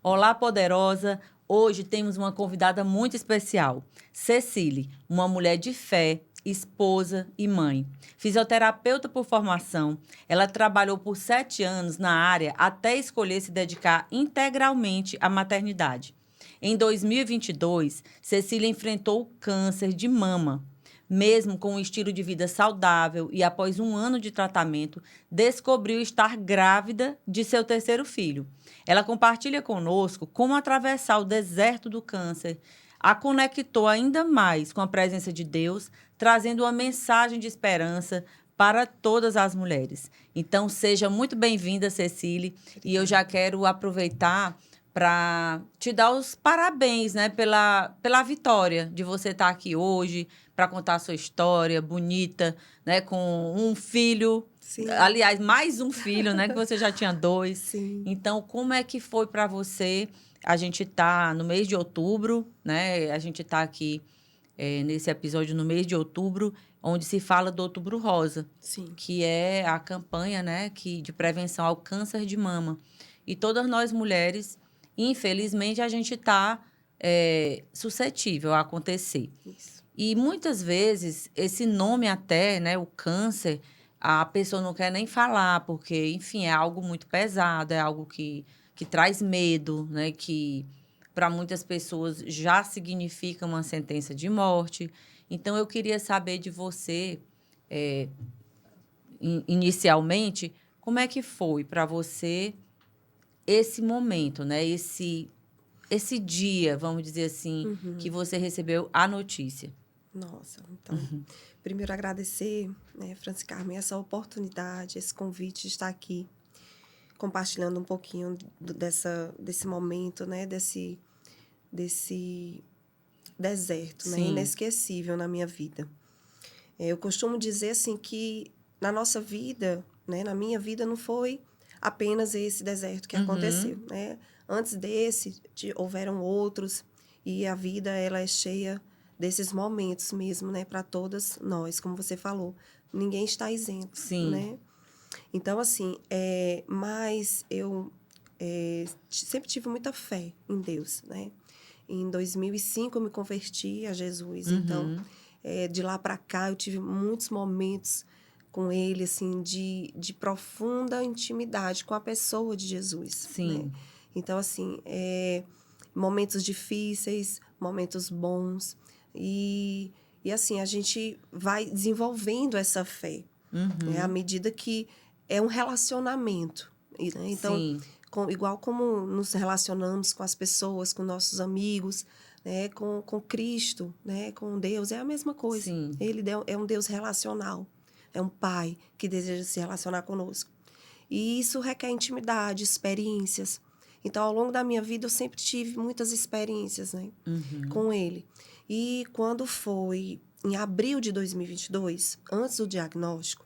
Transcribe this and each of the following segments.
Olá, poderosa! Hoje temos uma convidada muito especial, Cecília, uma mulher de fé, esposa e mãe. Fisioterapeuta por formação, ela trabalhou por 7 anos na área até escolher se dedicar integralmente à maternidade. Em 2022, Cecília enfrentou o câncer de mama. Mesmo com um estilo de vida saudável e após 1 ano de tratamento, descobriu estar grávida de seu 3º filho. Ela compartilha conosco como atravessar o deserto do câncer a conectou ainda mais com a presença de Deus, trazendo uma mensagem de esperança para todas as mulheres. Então, seja muito bem-vinda, Cecília. E eu já quero aproveitar para te dar os parabéns, né, pela vitória de você estar aqui hoje, para contar a sua história bonita, né, com um filho. Sim. Aliás, mais um filho, né, que você já tinha 2. Sim. Então, como é que foi para você? A gente está no mês de outubro, né? A gente está aqui nesse episódio no mês de outubro, onde se fala do Outubro Rosa, Sim. que é a campanha, né, de prevenção ao câncer de mama. E todas nós mulheres, infelizmente, a gente está suscetível a acontecer. Isso. E muitas vezes, esse nome até, né, o câncer, a pessoa não quer nem falar, porque, enfim, é algo muito pesado, é algo que traz medo, né, que para muitas pessoas já significa uma sentença de morte. Então, eu queria saber de você, inicialmente, como é que foi para você esse momento, né, esse dia, vamos dizer assim, que você recebeu a notícia. Nossa, então, primeiro agradecer, né, Franci Carmen, essa oportunidade, esse convite de estar aqui, compartilhando um pouquinho desse momento, né, desse deserto, né, inesquecível na minha vida. Eu costumo dizer, assim, que na nossa vida, né, na minha vida, não foi apenas esse deserto que aconteceu, né? Antes desse, houveram outros, e a vida, ela é cheia desses momentos mesmo, né, para todas nós, como você falou. Ninguém está isento, Sim. né? Então, assim, mas eu sempre tive muita fé em Deus, né? Em 2005, eu me converti a Jesus. Então, de lá para cá, eu tive muitos momentos com ele, assim, de profunda intimidade com a pessoa de Jesus. Sim. Né? Então, assim, momentos difíceis, momentos bons. E assim, a gente vai desenvolvendo essa fé, né? À medida que é um relacionamento. Né? Então, igual como nos relacionamos com as pessoas, com nossos amigos, né? com Cristo, né? Com Deus, é a mesma coisa. Sim. Ele é um Deus relacional. É um pai que deseja se relacionar conosco. E isso requer intimidade, experiências. Então, ao longo da minha vida, eu sempre tive muitas experiências, né, com ele. E quando foi em abril de 2022, antes do diagnóstico,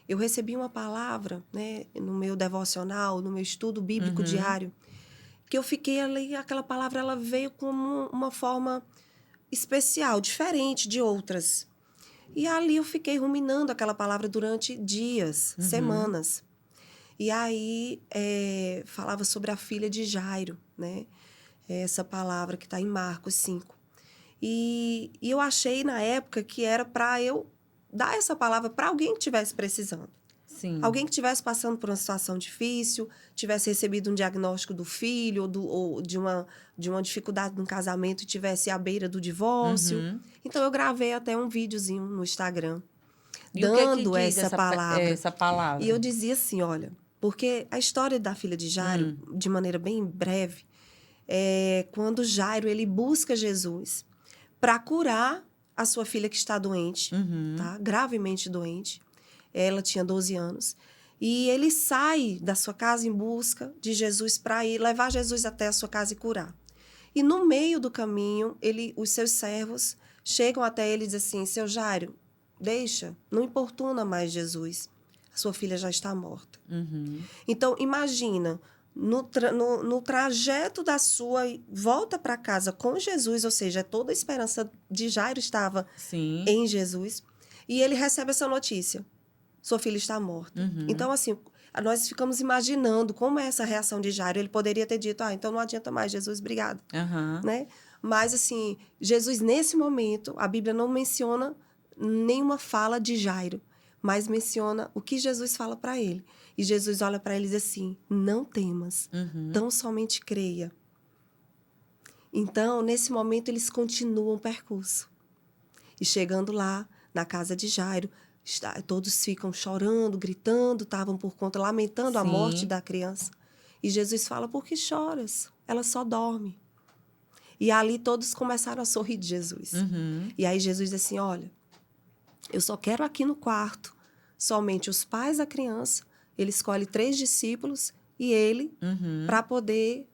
eu recebi uma palavra, né, no meu devocional, no meu estudo bíblico diário, que eu fiquei ali, aquela palavra ela veio como uma forma especial, diferente de outras. E ali eu fiquei ruminando aquela palavra durante dias, semanas. E aí falava sobre a filha de Jairo, né? Essa palavra que está em Marcos 5. E eu achei na época que era para eu dar essa palavra para alguém que estivesse precisando. Sim. Alguém que estivesse passando por uma situação difícil, tivesse recebido um diagnóstico do filho ou de uma dificuldade no casamento e tivesse à beira do divórcio. Então, eu gravei até um videozinho no Instagram, E dando o que diz essa palavra. essa palavra? E eu dizia assim, olha, porque a história da filha de Jairo, de maneira bem breve, é quando Jairo ele busca Jesus para curar a sua filha que está doente, tá? Gravemente doente. Ela tinha 12 anos. E ele sai da sua casa em busca de Jesus para ir levar Jesus até a sua casa e curar. E no meio do caminho, os seus servos chegam até ele e dizem assim, seu Jairo, deixa, não importuna mais Jesus. A sua filha já está morta. Então, imagina, no trajeto da sua volta para casa com Jesus, ou seja, toda a esperança de Jairo estava em Jesus, e ele recebe essa notícia. Sua filha está morta. Então, assim, nós ficamos imaginando como é essa reação de Jairo. Ele poderia ter dito, então não adianta mais, Jesus, obrigado. Né? Mas, assim, Jesus, nesse momento, a Bíblia não menciona nenhuma fala de Jairo, mas menciona o que Jesus fala para ele. E Jesus olha para ele e diz assim, não temas, tão somente creia. Então, nesse momento, eles continuam o percurso. E chegando lá, na casa de Jairo, todos ficam chorando, gritando, estavam por conta, lamentando a morte da criança. E Jesus fala, por que choras? Ela só dorme. E ali todos começaram a sorrir de Jesus. E aí Jesus diz assim, olha, eu só quero aqui no quarto somente os pais da criança. Ele escolhe 3 discípulos e ele para poder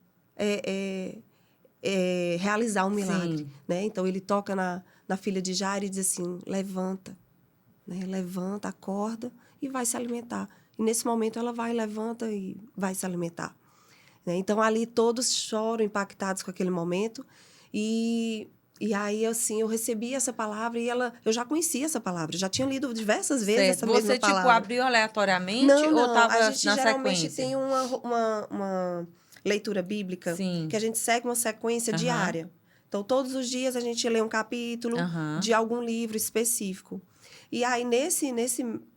realizar um milagre. Né? Então, ele toca na filha de Jairo e diz assim, levanta. Né? Levanta, acorda e vai se alimentar. E nesse momento ela vai, levanta e vai se alimentar. Né? Então, ali todos choram, impactados com aquele momento. E aí, assim, eu recebi essa palavra e eu já conhecia essa palavra. Já tinha lido diversas vezes essa mesma palavra. Você, abriu aleatoriamente não, ou estava a gente na geralmente sequência? tem uma leitura bíblica que a gente segue uma sequência diária. Então, todos os dias a gente lê um capítulo de algum livro específico. E aí, nesse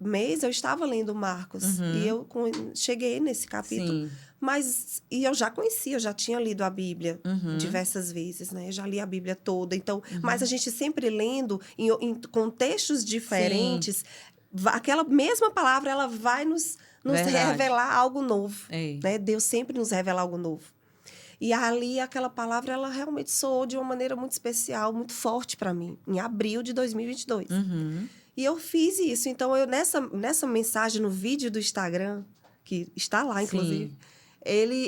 mês, eu estava lendo Marcos. E eu cheguei nesse capítulo. E eu já conhecia, eu já tinha lido a Bíblia diversas vezes, né? Eu já li a Bíblia toda. Então, mas a gente sempre lendo em contextos diferentes, aquela mesma palavra, ela vai nos revelar algo novo. Né? Deus sempre nos revela algo novo. E ali, aquela palavra, ela realmente soou de uma maneira muito especial, muito forte para mim, em abril de 2022. E eu fiz isso. Então, eu nessa mensagem, no vídeo do Instagram, que está lá, inclusive,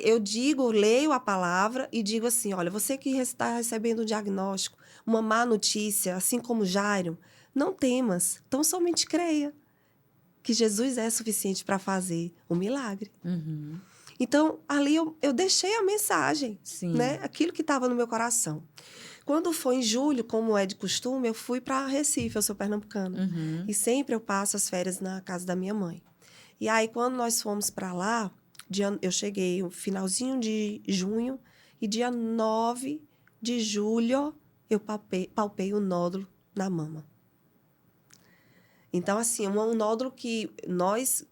eu leio a palavra e digo assim, olha, você que está recebendo um diagnóstico, uma má notícia, assim como Jairo, não temas, então somente creia que Jesus é suficiente para fazer o milagre. Então, ali eu deixei a mensagem, né? Aquilo que estava no meu coração. Quando foi em julho, como é de costume, eu fui para Recife, eu sou pernambucana. E sempre eu passo as férias na casa da minha mãe. E aí, quando nós fomos para lá, eu cheguei no finalzinho de junho e dia 9 de julho eu palpei um nódulo na mama. Então, assim, um nódulo que nós...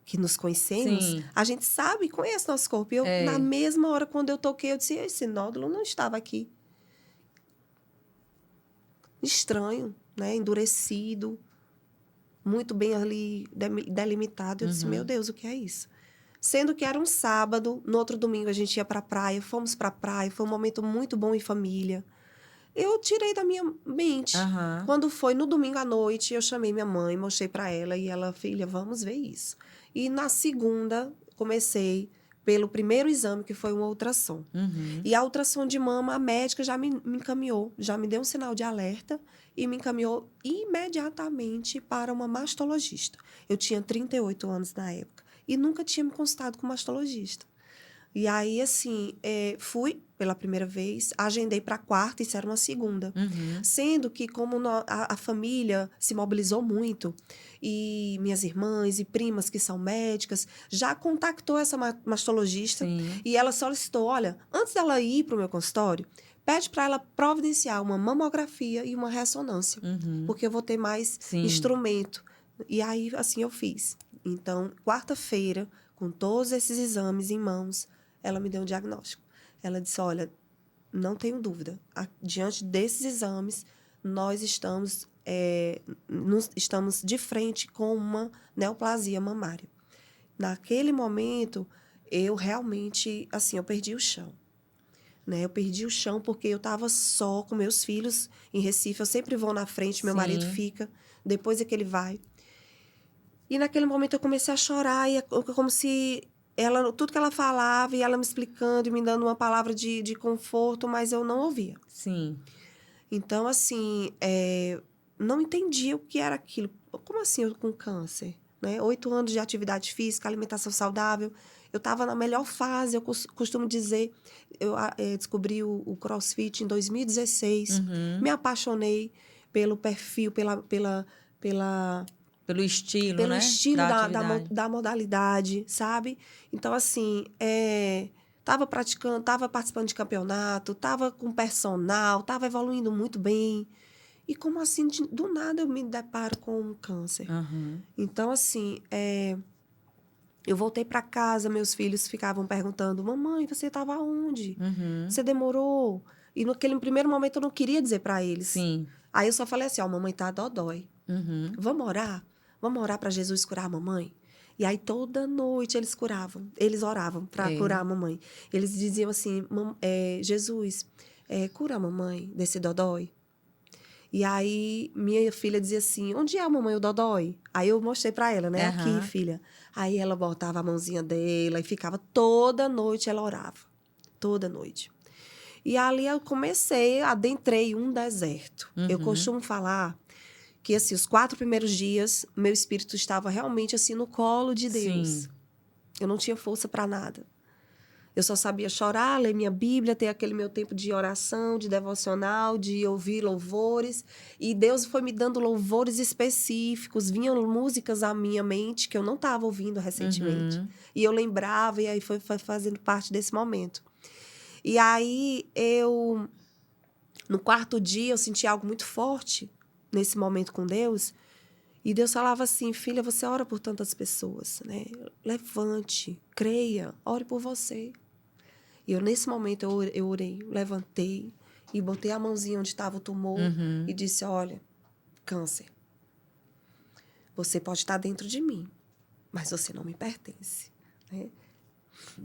que nos conhecemos, a gente sabe, conhece nosso corpo. E na mesma hora, quando eu toquei, eu disse, esse nódulo não estava aqui. Estranho, né? Endurecido, muito bem ali delimitado. Eu disse, meu Deus, o que é isso? Sendo que era um sábado, no outro domingo a gente ia para a praia, fomos para a praia, foi um momento muito bom em família. Eu tirei da minha mente. Quando foi no domingo à noite, eu chamei minha mãe, mostrei para ela e ela, filha, vamos ver isso. E na segunda, comecei pelo primeiro exame, que foi uma ultrassom. E a ultrassom de mama, a médica já me encaminhou, já me deu um sinal de alerta e me encaminhou imediatamente para uma mastologista. Eu tinha 38 anos na época e nunca tinha me consultado com mastologista. E aí, assim, fui pela primeira vez, agendei para a quarta, isso era uma segunda. Sendo que, como a família se mobilizou muito, e minhas irmãs e primas que são médicas, já contactou essa mastologista, e ela solicitou, olha, antes dela ir para o meu consultório, pede para ela providenciar uma mamografia e uma ressonância, porque eu vou ter mais instrumento. E aí, assim, eu fiz. Então, quarta-feira, com todos esses exames em mãos, ela me deu um diagnóstico. Ela disse, olha, não tenho dúvida, diante desses exames, nós estamos de frente com uma neoplasia mamária. Naquele momento, eu realmente, assim, eu perdi o chão. Né? Eu perdi o chão porque eu estava só com meus filhos em Recife. Eu sempre vou na frente, meu marido fica, depois é que ele vai. E naquele momento eu comecei a chorar, e como se... tudo que ela falava, e ela me explicando e me dando uma palavra de conforto, mas eu não ouvia. Então, assim, não entendia o que era aquilo. Como assim eu com câncer? Né? 8 anos de atividade física, alimentação saudável. Eu estava na melhor fase, eu costumo dizer. Eu descobri o CrossFit em 2016. Me apaixonei pelo perfil, pela Pelo estilo, pelo né? estilo Da da atividade. da modalidade, sabe? Então, assim, tava praticando, tava participando de campeonato, tava com personal, tava evoluindo muito bem. E como assim, do nada eu me deparo com um câncer. Aham. Então, assim, eu voltei para casa, meus filhos ficavam perguntando: mamãe, você estava onde? Uhum. Você demorou? E naquele primeiro momento eu não queria dizer para eles. Sim. Aí eu só falei assim: ó, mamãe tá dodói. Uhum. Vamos orar? Vamos orar para Jesus curar a mamãe? E aí toda noite eles oravam para curar a mamãe. Eles diziam assim: Jesus, cura a mamãe desse dodói. E aí, minha filha dizia assim, onde é a mamãe, o dodói? Aí eu mostrei pra ela, né? Aqui, Aham. filha. Aí ela botava a mãozinha dela e ficava toda noite, ela orava. Toda noite. E ali eu adentrei um deserto. Eu Uhum. costumo falar que, assim, os 4 primeiros dias, meu espírito estava realmente, assim, no colo de Deus. Sim. Eu não tinha força pra nada. Eu só sabia chorar, ler minha Bíblia, ter aquele meu tempo de oração, de devocional, de ouvir louvores. E Deus foi me dando louvores específicos. Vinham músicas à minha mente que eu não estava ouvindo recentemente. Uhum. E eu lembrava, e aí foi fazendo parte desse momento. E aí, no 4º dia, eu senti algo muito forte nesse momento com Deus. E Deus falava assim, filha, você ora por tantas pessoas, né? Levante, creia, ore por você. E nesse momento, eu orei, levantei e botei a mãozinha onde estava o tumor Uhum. e disse, olha, câncer, você pode estar dentro de mim, mas você não me pertence. Né?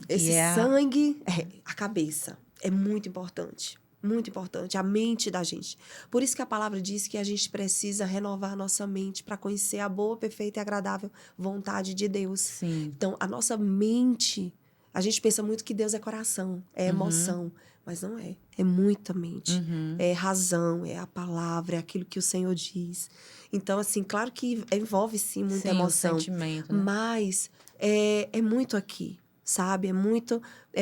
Esse sangue, a cabeça, é muito importante. Muito importante, a mente da gente. Por isso que a palavra diz que a gente precisa renovar a nossa mente para conhecer a boa, perfeita e agradável vontade de Deus. Sim. Então, a nossa mente, a gente pensa muito que Deus é coração, é emoção, Uhum. mas não é. É muita mente. Uhum. É razão, é a palavra, é aquilo que o Senhor diz. Então, assim, claro que envolve sim muita Sim, o emoção, sentimento, né? mas é muito aqui. Sabe? É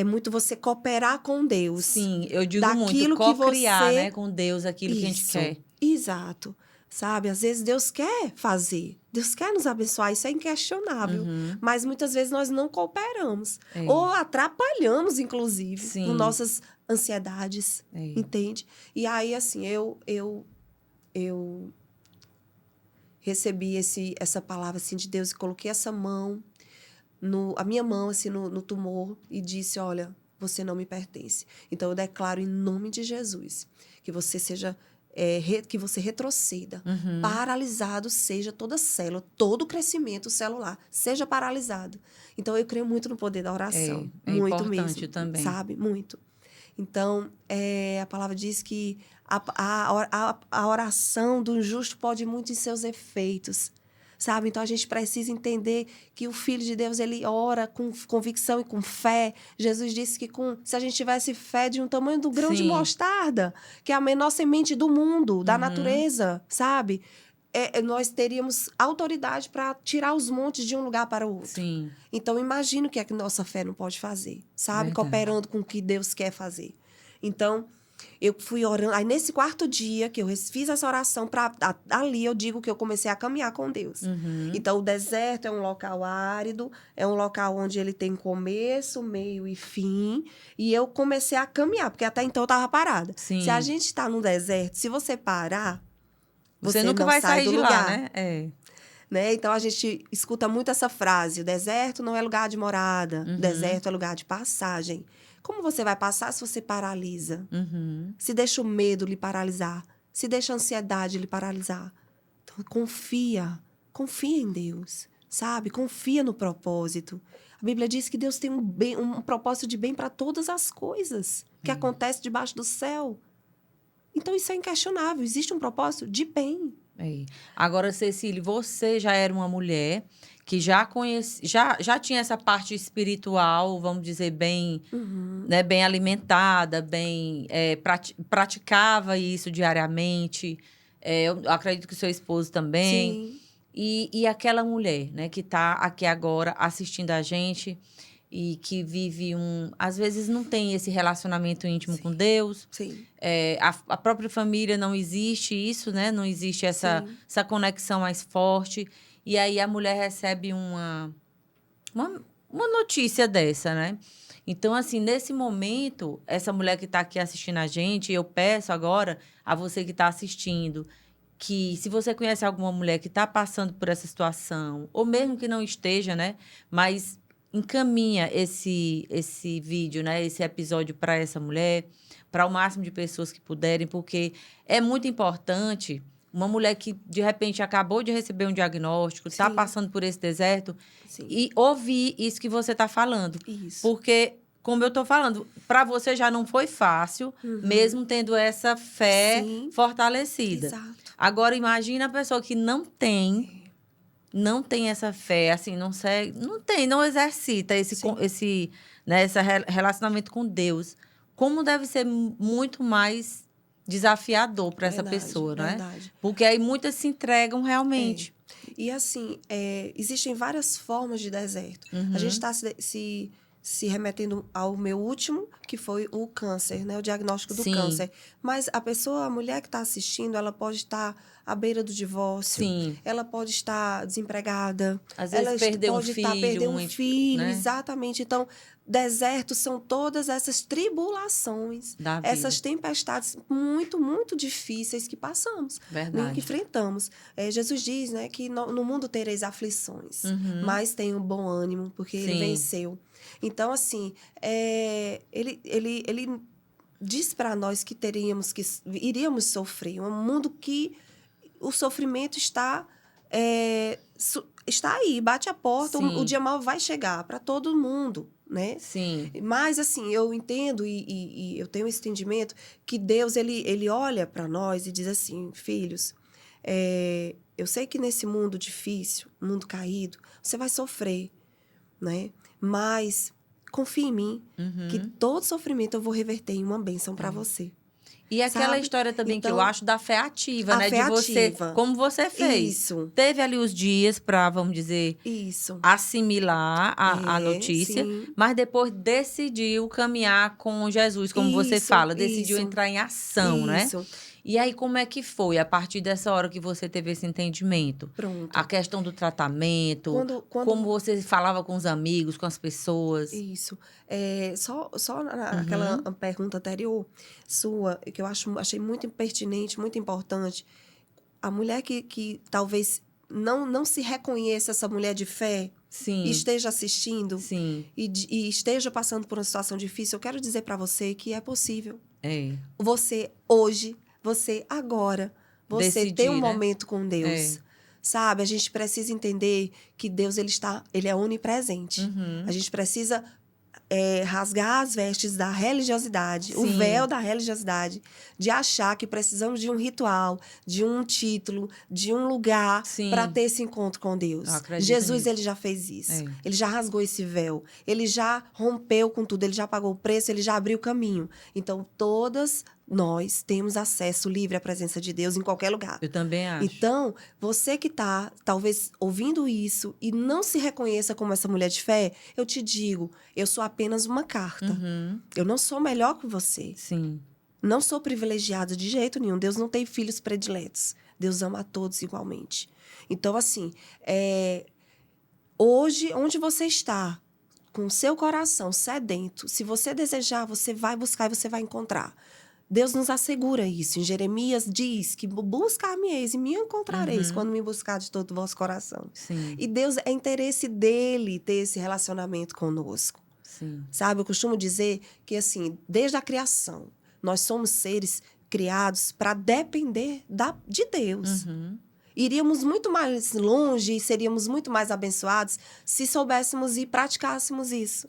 muito você cooperar com Deus. Sim, eu digo muito, Daquilo que co-criar, né, você... com Deus aquilo que a gente quer. Exato. Sabe? Às vezes Deus quer fazer. Deus quer nos abençoar, isso é inquestionável. Uhum. Mas muitas vezes nós não cooperamos. É. Ou atrapalhamos, inclusive, com Sim. nossas ansiedades. É. Entende? E aí, assim, eu recebi essa palavra assim, de Deus e coloquei essa mão... a minha mão, assim, no tumor, e disse, olha, você não me pertence. Então, eu declaro em nome de Jesus que você seja, que você retroceda. Uhum. Paralisado seja toda célula, todo crescimento celular, seja paralisado. Então, eu creio muito no poder da oração. É Muito importante mesmo, também. sabe? Muito. Então, a palavra diz que a oração do justo pode muito em seus efeitos. Sabe? Então, a gente precisa entender que o Filho de Deus, ele ora com convicção e com fé. Jesus disse que se a gente tivesse fé de um tamanho do grão de Sim. mostarda, que é a menor semente do mundo, da Uhum. natureza, sabe? Nós teríamos autoridade para tirar os montes de um lugar para o outro. Sim. Então, imagina o que é que nossa fé não pode fazer, sabe? Verdade. Cooperando com o que Deus quer fazer. Então, eu fui orando. Aí, nesse 4º dia que eu fiz essa oração, ali eu digo que eu comecei a caminhar com Deus. Uhum. Então, o deserto é um local árido, é um local onde ele tem começo, meio e fim. E eu comecei a caminhar, porque até então eu estava parada. Sim. Se a gente está no deserto, se você parar, Você você nunca não vai sai sair do de lugar. lá, né? Né? Então, a gente escuta muito essa frase, o deserto não é lugar de morada, Uhum. o deserto é lugar de passagem. Como você vai passar se você paralisa? Uhum. Se deixa o medo lhe paralisar, se deixa a ansiedade lhe paralisar. Então, confia em Deus, sabe? Confia no propósito. A Bíblia diz que Deus tem um propósito de bem para todas as coisas que acontecem debaixo do céu. Então, isso é inquestionável, existe um propósito de bem. Agora, Cecília, você já era uma mulher que já tinha essa parte espiritual, vamos dizer, bem, né, bem alimentada, bem praticava isso diariamente. Eu acredito que o seu esposo também. Sim. E aquela mulher, né, que está aqui agora assistindo a gente e que vive às vezes não tem esse relacionamento íntimo com Deus. Sim. A própria família não existe isso, né? Não existe essa conexão mais forte. E aí a mulher recebe uma notícia dessa, né? Então, assim, nesse momento, essa mulher que está aqui assistindo a gente, eu peço agora a você que está assistindo, que se você conhece alguma mulher que está passando por essa situação, ou mesmo que não esteja, né? Mas encaminha esse vídeo, né? Esse episódio para essa mulher, para o máximo de pessoas que puderem, porque é muito importante uma mulher que, de repente, acabou de receber um diagnóstico, está Sim. passando por esse deserto, Sim. e ouvir isso que você está falando. Isso. Porque, como eu estou falando, para você já não foi fácil, mesmo tendo essa fé Sim. fortalecida. Exato. Agora, imagina a pessoa que não tem essa fé, assim, não exercita esse relacionamento com Deus. Como deve ser muito mais desafiador para essa pessoa, né? Verdade. Porque aí muitas se entregam realmente. E assim, existem várias formas de deserto. A gente está se remetendo ao meu último, que foi o câncer, né? O diagnóstico do Sim. câncer. Mas a mulher que está assistindo, ela pode estar à beira do divórcio. Sim. Ela pode estar desempregada. Às vezes ela perder um pode filho. perder um filho, né? exatamente. Então, desertos são todas essas tribulações, Da vida. essas tempestades muito, muito difíceis que passamos, Verdade. que enfrentamos. Jesus diz, né, que no mundo tereis aflições, mas tenham bom ânimo, porque ele venceu. Então, assim, ele diz para nós que iríamos sofrer. Um mundo que o sofrimento está aí, bate a porta, o dia mau vai chegar para todo mundo, né? Sim. Mas, assim, eu entendo e eu tenho esse entendimento que Deus, ele olha para nós e diz assim, filhos, eu sei que nesse mundo difícil, mundo caído, você vai sofrer, né? Mas confia em mim, que todo sofrimento eu vou reverter em uma bênção para você. E aquela história também então, que eu acho da fé ativa, a né? Fé de você, ativa. como você fez. Isso. Teve ali os dias para, vamos dizer, assimilar a notícia, sim. mas depois decidiu caminhar com Jesus, como você fala, decidiu entrar em ação, né? E aí, como é que foi a partir dessa hora que você teve esse entendimento? Pronto. A questão do tratamento, como você falava com os amigos, com as pessoas. Isso. Só naquela pergunta anterior sua, que eu achei muito pertinente, muito importante. A mulher que talvez não se reconheça essa mulher de fé, e esteja assistindo e esteja passando por uma situação difícil, eu quero dizer para você que é possível. Você hoje, você agora, você ter um momento com Deus. Sabe, a gente precisa entender que Deus ele é onipresente. A gente precisa rasgar as vestes da religiosidade, o véu da religiosidade, de achar que precisamos de um ritual, de um título, de um lugar para ter esse encontro com Deus. Jesus, ele já fez isso. Ele já rasgou esse véu. Ele já rompeu com tudo. Ele já pagou o preço, ele já abriu o caminho. Então, todas nós temos acesso livre à presença de Deus em qualquer lugar. Eu também acho. Então, você que está, talvez, ouvindo isso e não se reconheça como essa mulher de fé, eu te digo, eu sou apenas uma carta. Eu não sou melhor que você. Não sou privilegiada de jeito nenhum. Deus não tem filhos prediletos. Deus ama a todos igualmente. Então, assim, hoje, onde você está, com o seu coração sedento, se você desejar, você vai buscar e você vai encontrar. Deus nos assegura isso. Em Jeremias diz que buscar-me-eis e me encontrareis quando me buscar de todo o vosso coração. E Deus, é interesse dele ter esse relacionamento conosco. Sabe, eu costumo dizer que, assim, desde a criação, nós somos seres criados para depender de Deus. Iríamos muito mais longe e seríamos muito mais abençoados se soubéssemos e praticássemos isso.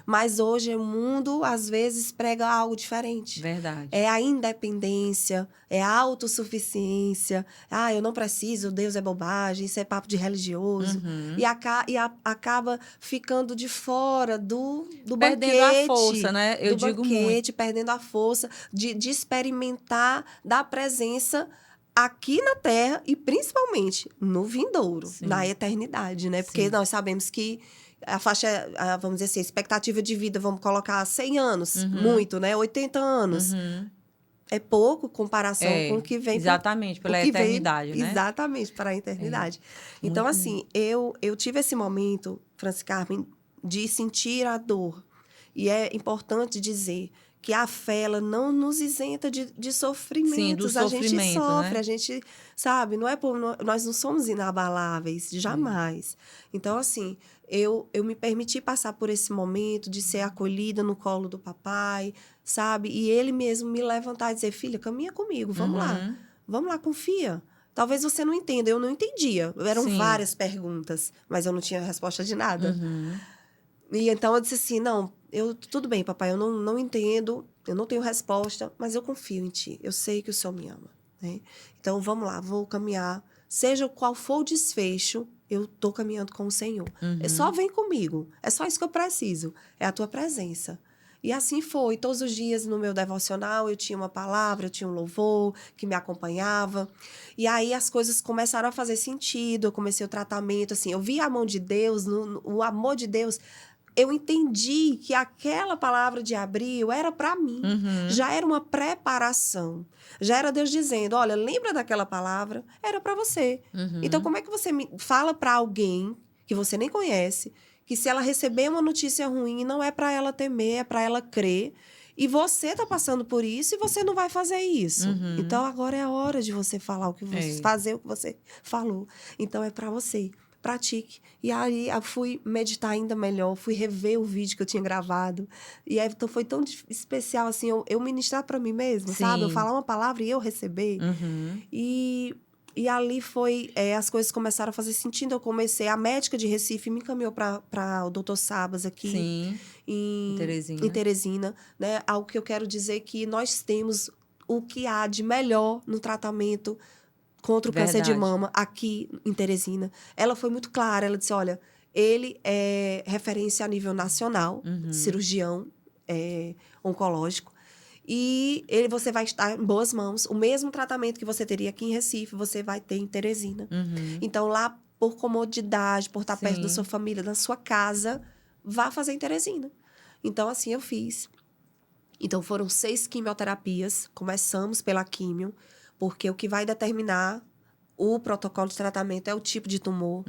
Mas hoje o mundo, às vezes, prega algo diferente. Verdade. É a independência, é a autossuficiência. Eu não preciso, Deus é bobagem, isso é papo de religioso. E acaba ficando de fora do banquete. Perdendo a força, né? Eu digo muito. Perdendo a força de experimentar da presença aqui na Terra e principalmente no vindouro, na eternidade, né? Porque nós sabemos que a faixa, vamos dizer assim, a expectativa de vida, vamos colocar 100 anos, muito, né? 80 anos. é pouco em comparação com o que vem exatamente, pela eternidade, né? Exatamente, para a eternidade. Então, Muito assim, eu tive esse momento, Franci Carmen, de sentir a dor. E é importante dizer que a fé, ela não nos isenta de sofrimentos. Sim, do a gente sofrimento, sofre, né? a gente, sabe, nós não somos inabaláveis, jamais. Então, assim, eu me permiti passar por esse momento de ser acolhida no colo do papai, sabe? E ele mesmo me levantar e dizer, filha, caminha comigo, vamos lá, confia. Talvez você não entenda, eu não entendia. Eram Sim. várias perguntas, mas eu não tinha resposta de nada. Uhum. E então eu disse assim, não, tudo bem, papai, eu não entendo, eu não tenho resposta, mas eu confio em ti, eu sei que o Senhor me ama, né? Então vamos lá, vou caminhar, seja qual for o desfecho, eu tô caminhando com o Senhor. Só vem comigo, é só isso que eu preciso, é a tua presença. E assim foi, todos os dias no meu devocional eu tinha uma palavra, eu tinha um louvor que me acompanhava. E aí as coisas começaram a fazer sentido, eu comecei o tratamento, assim, eu vi a mão de Deus, o amor de Deus. Eu entendi que aquela palavra de abril era para mim. Já era uma preparação. Já era Deus dizendo, olha, lembra daquela palavra? Era para você. Então, como é que você fala para alguém que você nem conhece, que se ela receber uma notícia ruim, não é para ela temer, é para ela crer. E você tá passando por isso e você não vai fazer isso. Então, agora é a hora de você falar fazer o que você falou. Então, é para você. Pratique. E aí eu fui meditar ainda melhor, fui rever o vídeo que eu tinha gravado. E aí, então foi tão especial, assim, eu ministrar para mim mesma, sabe? Eu falar uma palavra e eu receber. E ali foi, as coisas começaram a fazer sentido. Eu comecei, a médica de Recife me encaminhou para o Dr. Sabas aqui. Sim. Em Teresina, né? Algo que eu quero dizer que nós temos o que há de melhor no tratamento contra o câncer de mama aqui em Teresina. Ela foi muito clara, ela disse, olha, ele é referência a nível nacional, cirurgião oncológico, e você vai estar em boas mãos. O mesmo tratamento que você teria aqui em Recife, você vai ter em Teresina. Então, lá, por comodidade, por estar perto da sua família, da sua casa, vá fazer em Teresina. Então, assim, eu fiz. Então, foram 6 quimioterapias. Começamos pela químio, porque o que vai determinar o protocolo de tratamento é o tipo de tumor.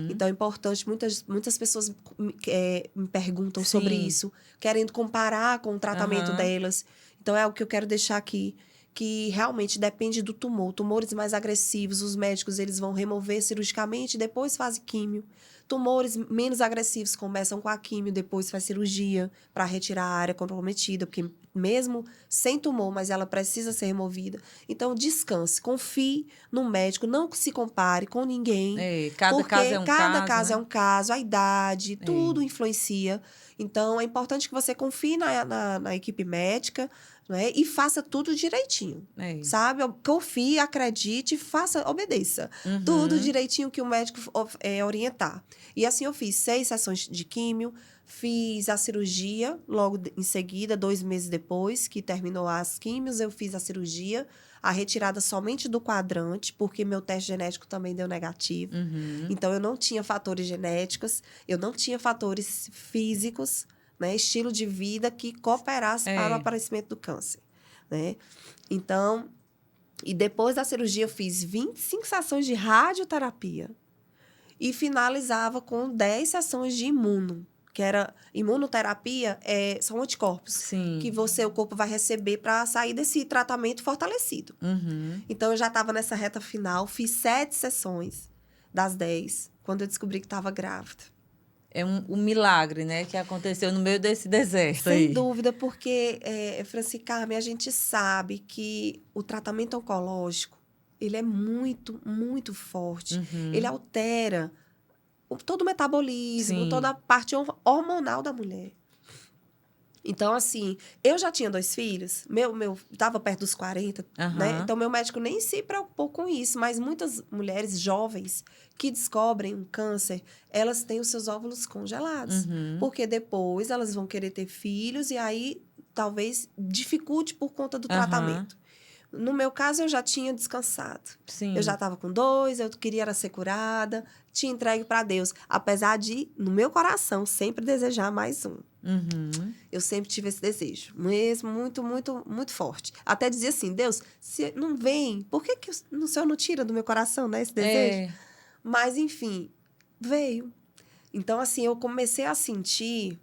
Então, é importante. Muitas pessoas me perguntam sobre isso, querendo comparar com o tratamento delas. Então, é o que eu quero deixar aqui, que realmente depende do tumor. Tumores mais agressivos, os médicos eles vão remover cirurgicamente e depois fazem químio. Tumores menos agressivos começam com a químio, depois faz cirurgia para retirar a área comprometida, porque mesmo sem tumor, mas ela precisa ser removida. Então, descanse, confie no médico, não se compare com ninguém. Cada caso é um cada caso, caso né? é um caso, a idade, tudo influencia. Então, é importante que você confie na equipe médica, né? E faça tudo direitinho, sabe? Confie, acredite, obedeça. Tudo direitinho que o médico orientar. E assim eu fiz 6 sessões de químio, fiz a cirurgia logo em seguida, 2 meses depois que terminou as químios, eu fiz a cirurgia, a retirada somente do quadrante, porque meu teste genético também deu negativo. Então, eu não tinha fatores genéticos, eu não tinha fatores físicos, né, estilo de vida que cooperasse para o aparecimento do câncer, né? Então, e depois da cirurgia eu fiz 25 sessões de radioterapia e finalizava com 10 sessões de que era imunoterapia, são anticorpos que o corpo vai receber para sair desse tratamento fortalecido. Então, eu já estava nessa reta final, fiz 7 sessões das 10, quando eu descobri que estava grávida. É um milagre, né, que aconteceu no meio desse deserto. Sem dúvida, porque, Franci Carmen, a gente sabe que o tratamento oncológico, ele é muito, muito forte. Ele altera todo o metabolismo, toda a parte hormonal da mulher. Então, assim, eu já tinha 2 filhos, estava perto dos 40, né? Então, meu médico nem se preocupou com isso, mas muitas mulheres jovens que descobrem um câncer, elas têm os seus óvulos congelados, porque depois elas vão querer ter filhos e aí talvez dificulte por conta do tratamento. No meu caso, eu já tinha descansado. Sim. Eu já estava com 2, eu queria era ser curada, tinha entregue para Deus. Apesar de, no meu coração, sempre desejar mais um. Uhum. Eu sempre tive esse desejo, mesmo muito, muito, muito forte. Até dizia assim, Deus, se não vem, por que o Senhor não tira do meu coração, né, esse desejo? É. Mas, enfim, veio. Então, assim, eu comecei a sentir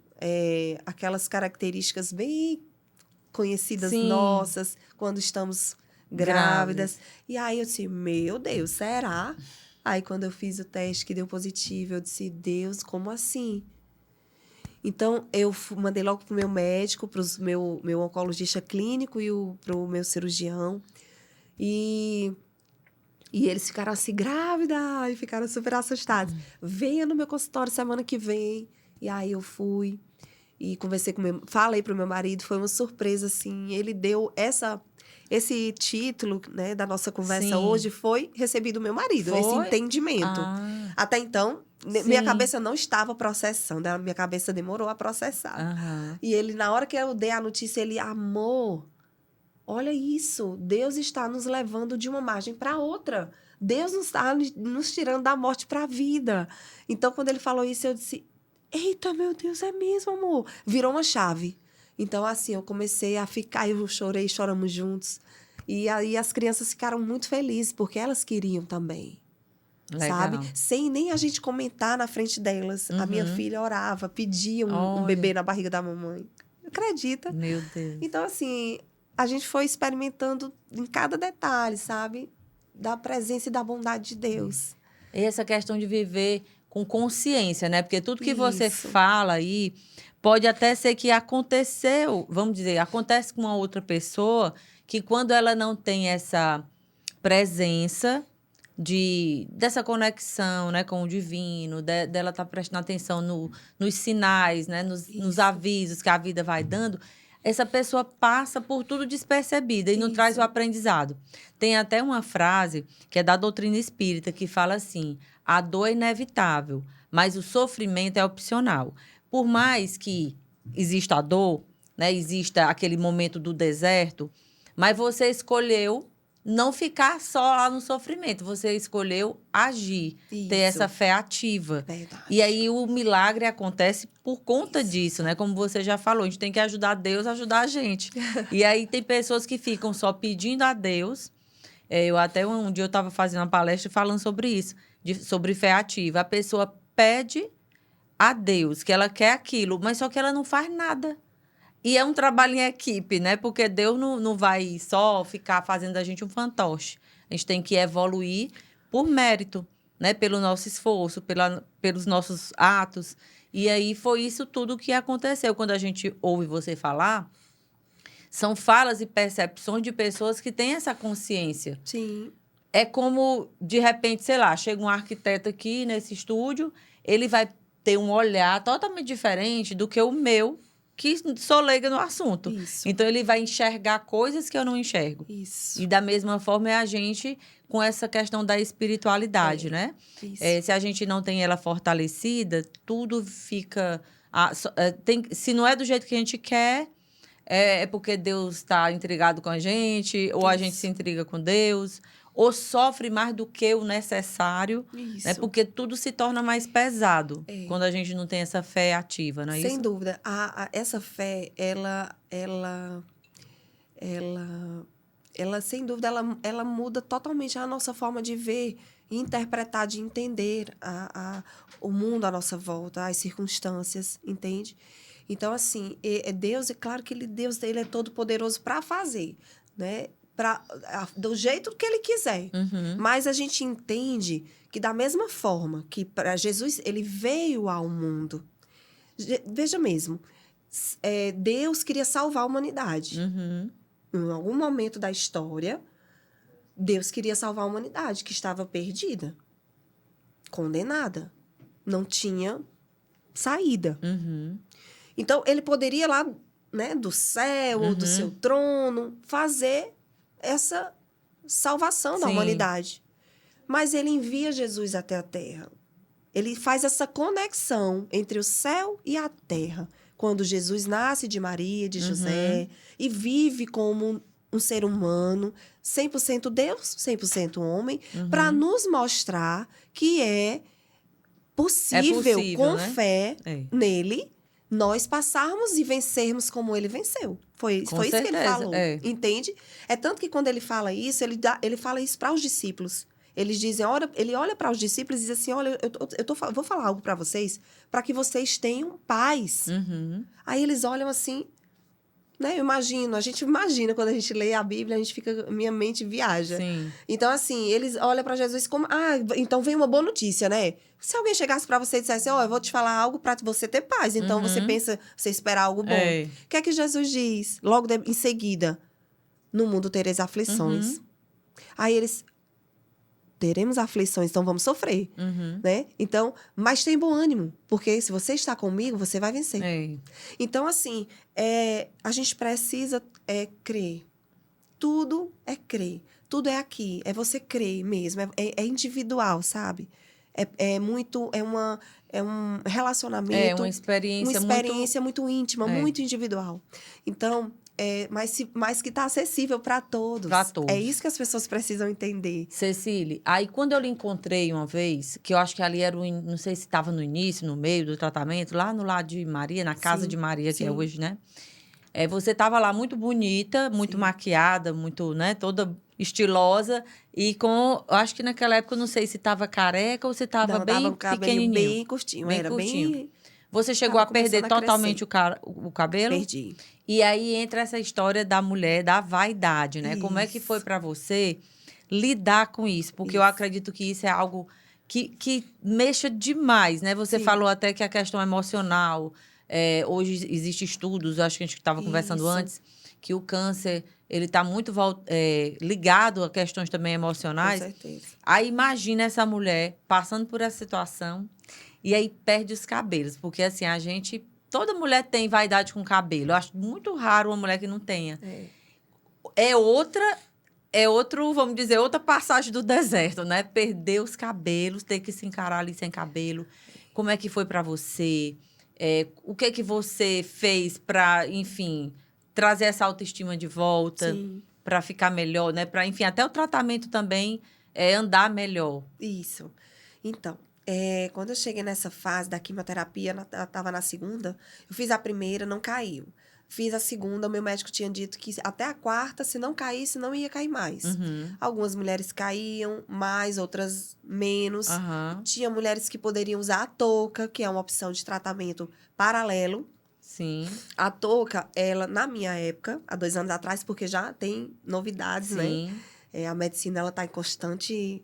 aquelas características bem conhecidas Sim. nossas, quando estamos Grávidas. grávidas. E aí eu disse, meu Deus, será? Aí quando eu fiz o teste que deu positivo, eu disse, Deus, como assim? Então, eu mandei logo pro meu médico, pro meu oncologista clínico e pro meu cirurgião. E eles ficaram assim, grávida! E ficaram super assustados. Venha no meu consultório semana que vem. E aí eu fui e conversei falei pro meu marido, foi uma surpresa, assim. Ele deu esse título, né, da nossa conversa Sim. hoje, foi recebido do meu marido, esse Foi? entendimento. Ah. Até então, minha cabeça não estava processando, a minha cabeça demorou a processar. Aham. E ele, na hora que eu dei a notícia, ele, amor, olha isso, Deus está nos levando de uma margem para outra. Deus não está nos tirando da morte para a vida. Então, quando ele falou isso, eu disse, eita, meu Deus, é mesmo, amor. Virou uma chave. Então, assim, eu comecei a ficar, eu chorei, choramos juntos. E aí as crianças ficaram muito felizes, porque elas queriam também. Legal. Sabe? Sem nem a gente comentar na frente delas. A minha filha orava, pedia um bebê na barriga da mamãe. Acredita? Meu Deus. Então, assim, a gente foi experimentando em cada detalhe, sabe? Da presença e da bondade de Deus. E essa questão de viver com consciência, né? Porque tudo que você Isso. fala aí pode até ser que aconteceu, vamos dizer, acontece com uma outra pessoa que quando ela não tem essa presença dessa conexão, né, com o divino, dela estar prestando atenção nos sinais, né, nos Isso. avisos que a vida vai dando, essa pessoa passa por tudo despercebida e não Isso. traz o aprendizado. Tem até uma frase que é da doutrina espírita que fala assim: a dor é inevitável, mas o sofrimento é opcional. Por mais que exista a dor, né, exista aquele momento do deserto, mas você escolheu não ficar só lá no sofrimento. Você escolheu agir, Isso. ter essa fé ativa. Verdade. E aí o milagre acontece por conta Isso. disso, né? Como você já falou, a gente tem que ajudar Deus a ajudar a gente. E aí tem pessoas que ficam só pedindo a Deus. Eu até um dia eu estava fazendo uma palestra falando sobre isso, sobre fé ativa. A pessoa pede a Deus que ela quer aquilo, mas só que ela não faz nada. E é um trabalho em equipe, né? Porque Deus não vai só ficar fazendo a gente um fantoche. A gente tem que evoluir por mérito, né? Pelo nosso esforço, pelos nossos atos. E aí foi isso tudo que aconteceu. Quando a gente ouve você falar, são falas e percepções de pessoas que têm essa consciência. Sim. É como, de repente, sei lá, chega um arquiteto aqui nesse estúdio, ele vai ter um olhar totalmente diferente do que o meu, que sou leiga no assunto. Isso. Então, ele vai enxergar coisas que eu não enxergo. Isso. E, da mesma forma, é a gente com essa questão da espiritualidade, né? Isso. Se a gente não tem ela fortalecida, tudo fica... se não é do jeito que a gente quer, é porque Deus está intrigado com a gente, ou a gente se intriga com Deus, ou sofre mais do que o necessário, Isso. né? Porque tudo se torna mais pesado quando a gente não tem essa fé ativa, não é isso? Sem dúvida. Essa fé, ela, sem dúvida, ela muda totalmente a nossa forma de ver, interpretar, de entender o mundo à nossa volta, as circunstâncias, entende? Então, assim, Deus, é claro que Deus ele é todo poderoso para fazer, né? Do jeito que ele quiser. Uhum. Mas a gente entende que da mesma forma que para Jesus ele veio ao mundo. Veja mesmo, Deus queria salvar a humanidade. Uhum. Em algum momento da história, Deus queria salvar a humanidade que estava perdida, condenada, não tinha saída. Uhum. Então, ele poderia lá, né, do céu ou do seu trono, fazer essa salvação da humanidade. Mas ele envia Jesus até a terra. Ele faz essa conexão entre o céu e a terra. Quando Jesus nasce de Maria, de José, e vive como um ser humano, 100% Deus, 100% homem, para nos mostrar que é possível, com né? fé nele, nós passarmos e vencermos como ele venceu. Foi isso que ele falou, entende? É tanto que quando ele fala isso, ele fala isso para os discípulos. Eles dizem, ele olha para os discípulos e diz assim, olha, vou falar algo para vocês, para que vocês tenham paz. Aí eles olham assim, né? A gente imagina quando a gente lê a Bíblia, minha mente viaja. Sim. Então, assim, eles olham para Jesus como, então vem uma boa notícia, né? Se alguém chegasse para você e dissesse, eu vou te falar algo para você ter paz, então você espera algo bom. O que é que Jesus diz? Logo em seguida, no mundo tereis aflições. Aí eles, teremos aflições, então vamos sofrer, né? Então, mas tem bom ânimo, porque se você está comigo, você vai vencer. Então, assim, a gente precisa crer. Tudo é crer. Tudo é aqui. É você crer mesmo. É individual, sabe? É um relacionamento. Uma experiência muito íntima, muito individual. Então, mas que está acessível para todos. Para todos. É isso que as pessoas precisam entender. Cecília, aí quando eu lhe encontrei uma vez, que eu acho que ali era não sei se estava no início, no meio do tratamento, lá no lado de Maria, na casa de Maria, que é hoje, né? Você estava lá muito bonita, muito maquiada, muito, né, toda estilosa e eu acho que naquela época, eu não sei se estava careca ou se estava bem pequenininho. Bem curtinho, bem... Você chegou a perder totalmente o cabelo? Perdi. E aí entra essa história da mulher, da vaidade, né? Isso. Como é que foi para você lidar com isso? Porque eu acredito que isso é algo que mexa demais, né? Você falou até que a questão emocional... hoje existem estudos, acho que a gente estava conversando antes, que o câncer ele está muito ligado a questões também emocionais. Com certeza. Aí imagina essa mulher passando por essa situação e aí perde os cabelos. Porque assim, toda mulher tem vaidade com cabelo. Eu acho muito raro uma mulher que não tenha. Vamos dizer, outra passagem do deserto, né? Perder os cabelos, ter que se encarar ali sem cabelo. Como é que foi para você? O que você fez para, enfim, trazer essa autoestima de volta, para ficar melhor, né? Para, enfim, até o tratamento também andar melhor. Isso. Então, quando eu cheguei nessa fase da quimioterapia, eu estava na segunda, eu fiz a primeira, não caiu. Fiz a segunda, o meu médico tinha dito que até a quarta, se não caísse, não ia cair mais. Algumas mulheres caíam mais, outras menos. Tinha mulheres que poderiam usar a touca, que é uma opção de tratamento paralelo. Sim. A touca, ela, na minha época, há 2 anos atrás, porque já tem novidades, né? A medicina, ela está em constante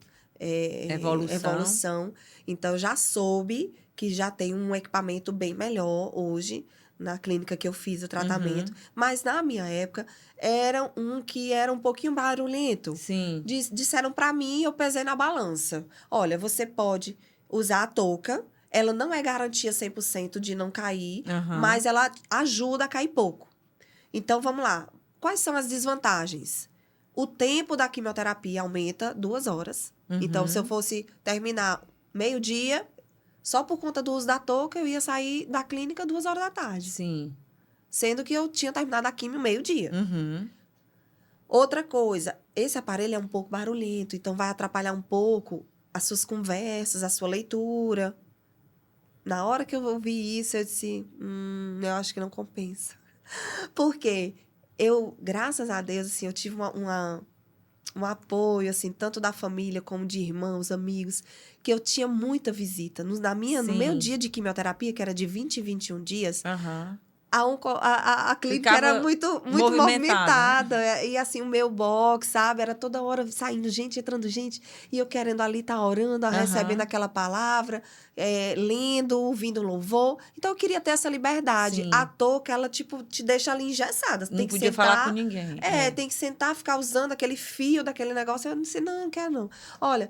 evolução. Então, eu já soube que já tem um equipamento bem melhor hoje, na clínica que eu fiz o tratamento. Mas, na minha época, era que era um pouquinho barulhento. Sim. Disseram para mim, eu pesei na balança. Olha, você pode usar a touca, ela não é garantia 100% de não cair, mas ela ajuda a cair pouco. Então, vamos lá. Quais são as desvantagens? O tempo da quimioterapia aumenta 2 horas. Então, se eu fosse terminar meio-dia... Só por conta do uso da touca, eu ia sair da clínica 2 horas da tarde. Sim. Sendo que eu tinha terminado a quimio meio-dia. Outra coisa, esse aparelho é um pouco barulhento, então vai atrapalhar um pouco as suas conversas, a sua leitura. Na hora que eu ouvi isso, eu disse, eu acho que não compensa. Porque graças a Deus, assim, eu tive um apoio, assim, tanto da família como de irmãos, amigos, que eu tinha muita visita. No meu dia de quimioterapia, que era de 20 e 21 dias, a clínica era muito movimentada. Né? E assim, o meu box, sabe? Era toda hora saindo gente, entrando gente. E eu querendo ali estar orando, recebendo aquela palavra, lendo, ouvindo louvor. Então, eu queria ter essa liberdade. A touca, ela, tipo, te deixa ali engessada. Não podia falar com ninguém. Tem que sentar, ficar usando aquele fio daquele negócio. Eu disse, não quero não. Olha,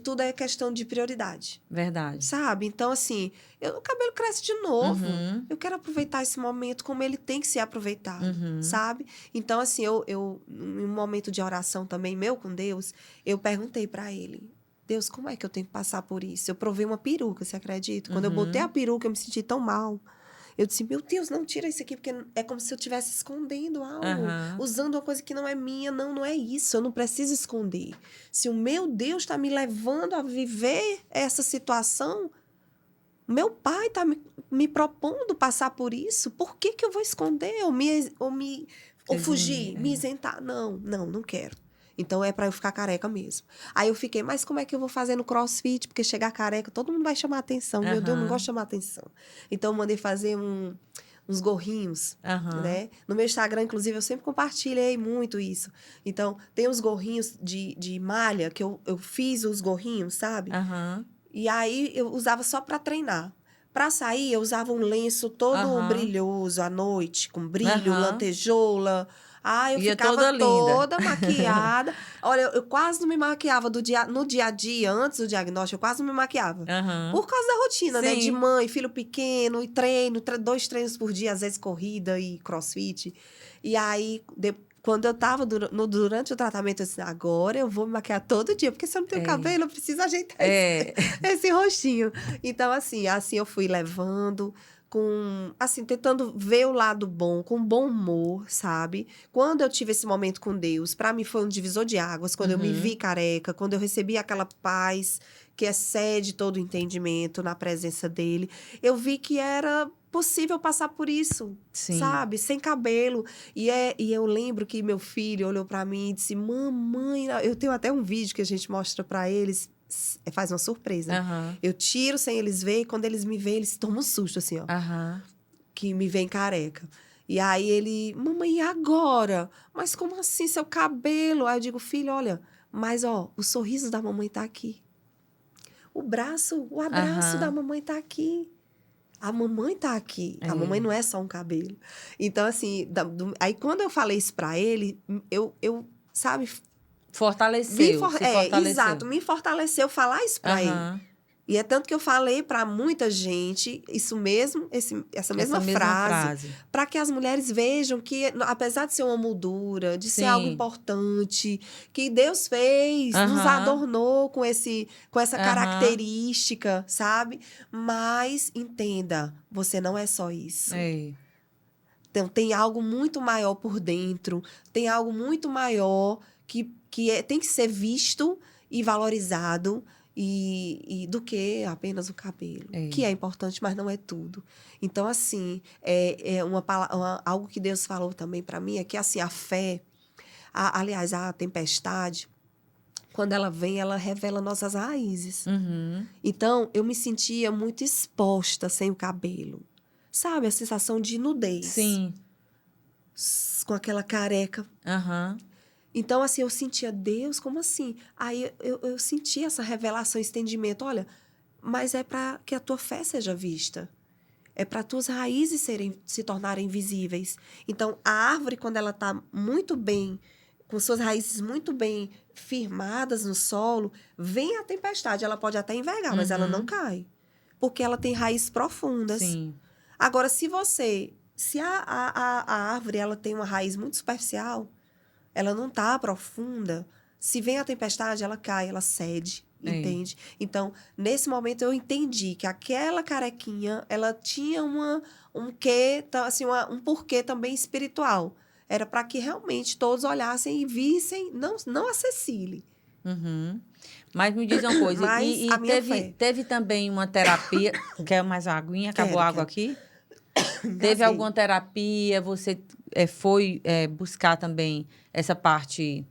tudo é questão de prioridade. Verdade. Sabe? Então, assim, o cabelo cresce de novo. Eu quero aproveitar esse momento como ele tem que ser aproveitado, sabe? Então, assim, eu em um momento de oração também, meu com Deus, eu perguntei para ele, Deus, como é que eu tenho que passar por isso? Eu provei uma peruca, você acredita? Quando eu botei a peruca, eu me senti tão mal. Eu disse, meu Deus, não tira isso aqui, porque é como se eu estivesse escondendo algo, usando uma coisa que não é minha. Não, não é isso, eu não preciso esconder. Se o meu Deus está me levando a viver essa situação, meu pai está me propondo passar por isso, por que que eu vou esconder ou fugir, me isentar? Não, não quero. Então, é para eu ficar careca mesmo. Aí eu fiquei, mas como é que eu vou fazer no CrossFit? Porque chegar careca, todo mundo vai chamar atenção. Meu Deus, eu não gosto de chamar atenção. Então, eu mandei fazer uns gorrinhos, né? No meu Instagram, inclusive, eu sempre compartilhei muito isso. Então, tem os gorrinhos de malha, que eu fiz os gorrinhos, sabe? E aí, eu usava só para treinar. Para sair, eu usava um lenço todo brilhoso à noite, com brilho, lantejoula. Ah, eu ficava toda maquiada. Olha, eu quase não me maquiava no dia a dia, antes do diagnóstico, eu quase não me maquiava. Por causa da rotina, né? De mãe, filho pequeno, e treino, 2 treinos por dia, às vezes corrida e crossfit. E aí, quando eu tava durante o tratamento, eu disse, agora eu vou me maquiar todo dia, porque se eu não tenho cabelo, eu preciso ajeitar esse rostinho. Então, assim eu fui levando, tentando ver o lado bom, com bom humor, sabe? Quando eu tive esse momento com Deus, para mim foi um divisor de águas, quando eu me vi careca, quando eu recebi aquela paz que excede todo o entendimento na presença dele, eu vi que era possível passar por isso, sabe? Sem cabelo. E eu lembro que meu filho olhou para mim e disse, mamãe, eu tenho até um vídeo que a gente mostra para eles, faz uma surpresa. Eu tiro sem eles verem, e quando eles me veem, eles tomam um susto, assim, ó. Que me vem careca. E aí ele, mamãe, e agora? Mas como assim, seu cabelo? Aí eu digo, filho, olha, mas ó, o sorriso da mamãe tá aqui. O abraço da mamãe tá aqui. A mamãe tá aqui. A mamãe não é só um cabelo. Então, assim, aí quando eu falei isso pra ele, eu sabe... Fortaleceu. Exato. Me fortaleceu falar isso pra ele. E é tanto que eu falei para muita gente isso mesmo, essa mesma frase. Para que as mulheres vejam que, apesar de ser uma moldura, de ser algo importante, que Deus fez, nos adornou com essa característica, sabe? Mas entenda, você não é só isso. Então, tem algo muito maior por dentro, tem algo muito maior que tem que ser visto e valorizado e do que apenas o cabelo, que é importante, mas não é tudo. Então, assim, algo que Deus falou também para mim é que, assim, a fé, aliás, a tempestade, quando ela vem, ela revela nossas raízes. Então, eu me sentia muito exposta sem o cabelo. Sabe, a sensação de nudez. Com aquela careca. Então, assim, eu sentia, Deus, como assim? Aí eu senti essa revelação, esse entendimento. Olha, mas é para que a tua fé seja vista. É para tuas raízes se tornarem visíveis. Então, a árvore, quando ela está muito bem, com suas raízes muito bem firmadas no solo, vem a tempestade. Ela pode até envergar, mas ela não cai. Porque ela tem raízes profundas. Agora, se a árvore ela tem uma raiz muito superficial, ela não está profunda, se vem a tempestade, ela cai, ela cede, entende? Então, nesse momento, eu entendi que aquela carequinha, ela tinha um porquê também espiritual. Era para que realmente todos olhassem e vissem, não a Cecília. Mas me diz uma coisa, teve também uma terapia... Quer mais uma aguinha? Acabou a água aqui? Teve alguma terapia? Você foi buscar também essa parte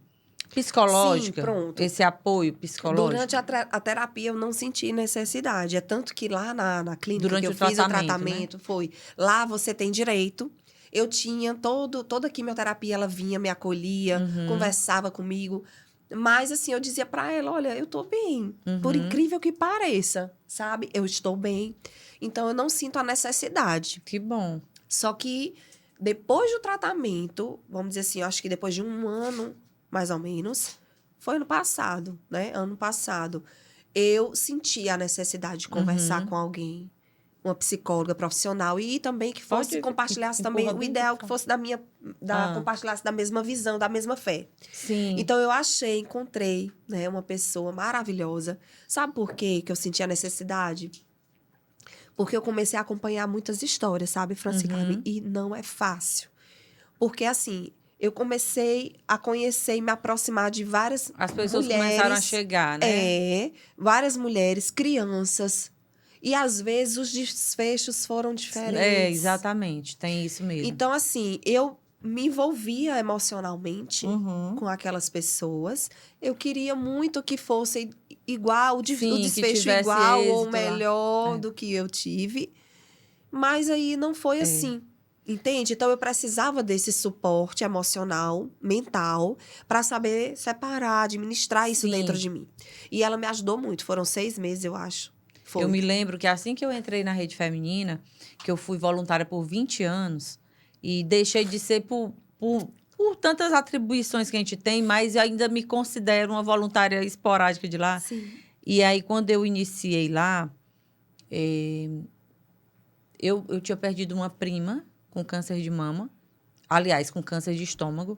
psicológica? Sim, pronto. Esse apoio psicológico? Durante a terapia, eu não senti necessidade. É tanto que lá na clínica durante que eu fiz o tratamento, né? Foi... Lá você tem direito. Eu tinha toda a quimioterapia, ela vinha, me acolhia, conversava comigo. Mas, assim, eu dizia pra ela, olha, eu tô bem. Por incrível que pareça, sabe? Eu estou bem. Então, eu não sinto a necessidade. Que bom. Só que, depois do tratamento, vamos dizer assim, eu acho que depois de 1 ano, mais ou menos, foi ano passado, né? Ano passado, eu senti a necessidade de conversar com alguém. Uma psicóloga profissional e também que compartilhasse também o ideal que fosse compartilhasse da mesma visão, da mesma fé. Então eu encontrei, né, uma pessoa maravilhosa. Sabe por quê que eu senti a necessidade? Porque eu comecei a acompanhar muitas histórias, sabe, Francisca? E não é fácil. Porque, assim, eu comecei a conhecer e me aproximar de várias As pessoas mulheres. começaram a chegar, né? Várias mulheres, crianças. E, às vezes, os desfechos foram diferentes. Exatamente. Tem isso mesmo. Então, assim, eu me envolvia emocionalmente com aquelas pessoas. Eu queria muito que fosse igual, Sim, o que desfecho tivesse igual ou êxito lá. melhor do que eu tive. Mas aí não foi assim. Entende? Então eu precisava desse suporte emocional, mental, para saber separar, administrar isso Sim. dentro de mim. E ela me ajudou muito. Foram 6 meses, eu acho. Foi. Eu me lembro que assim que eu entrei na Rede Feminina, que eu fui voluntária por 20 anos, e deixei de ser por tantas atribuições que a gente tem, mas eu ainda me considero uma voluntária esporádica de lá. Sim. E aí, quando eu iniciei lá, eu tinha perdido uma prima com câncer de mama, aliás, com câncer de estômago.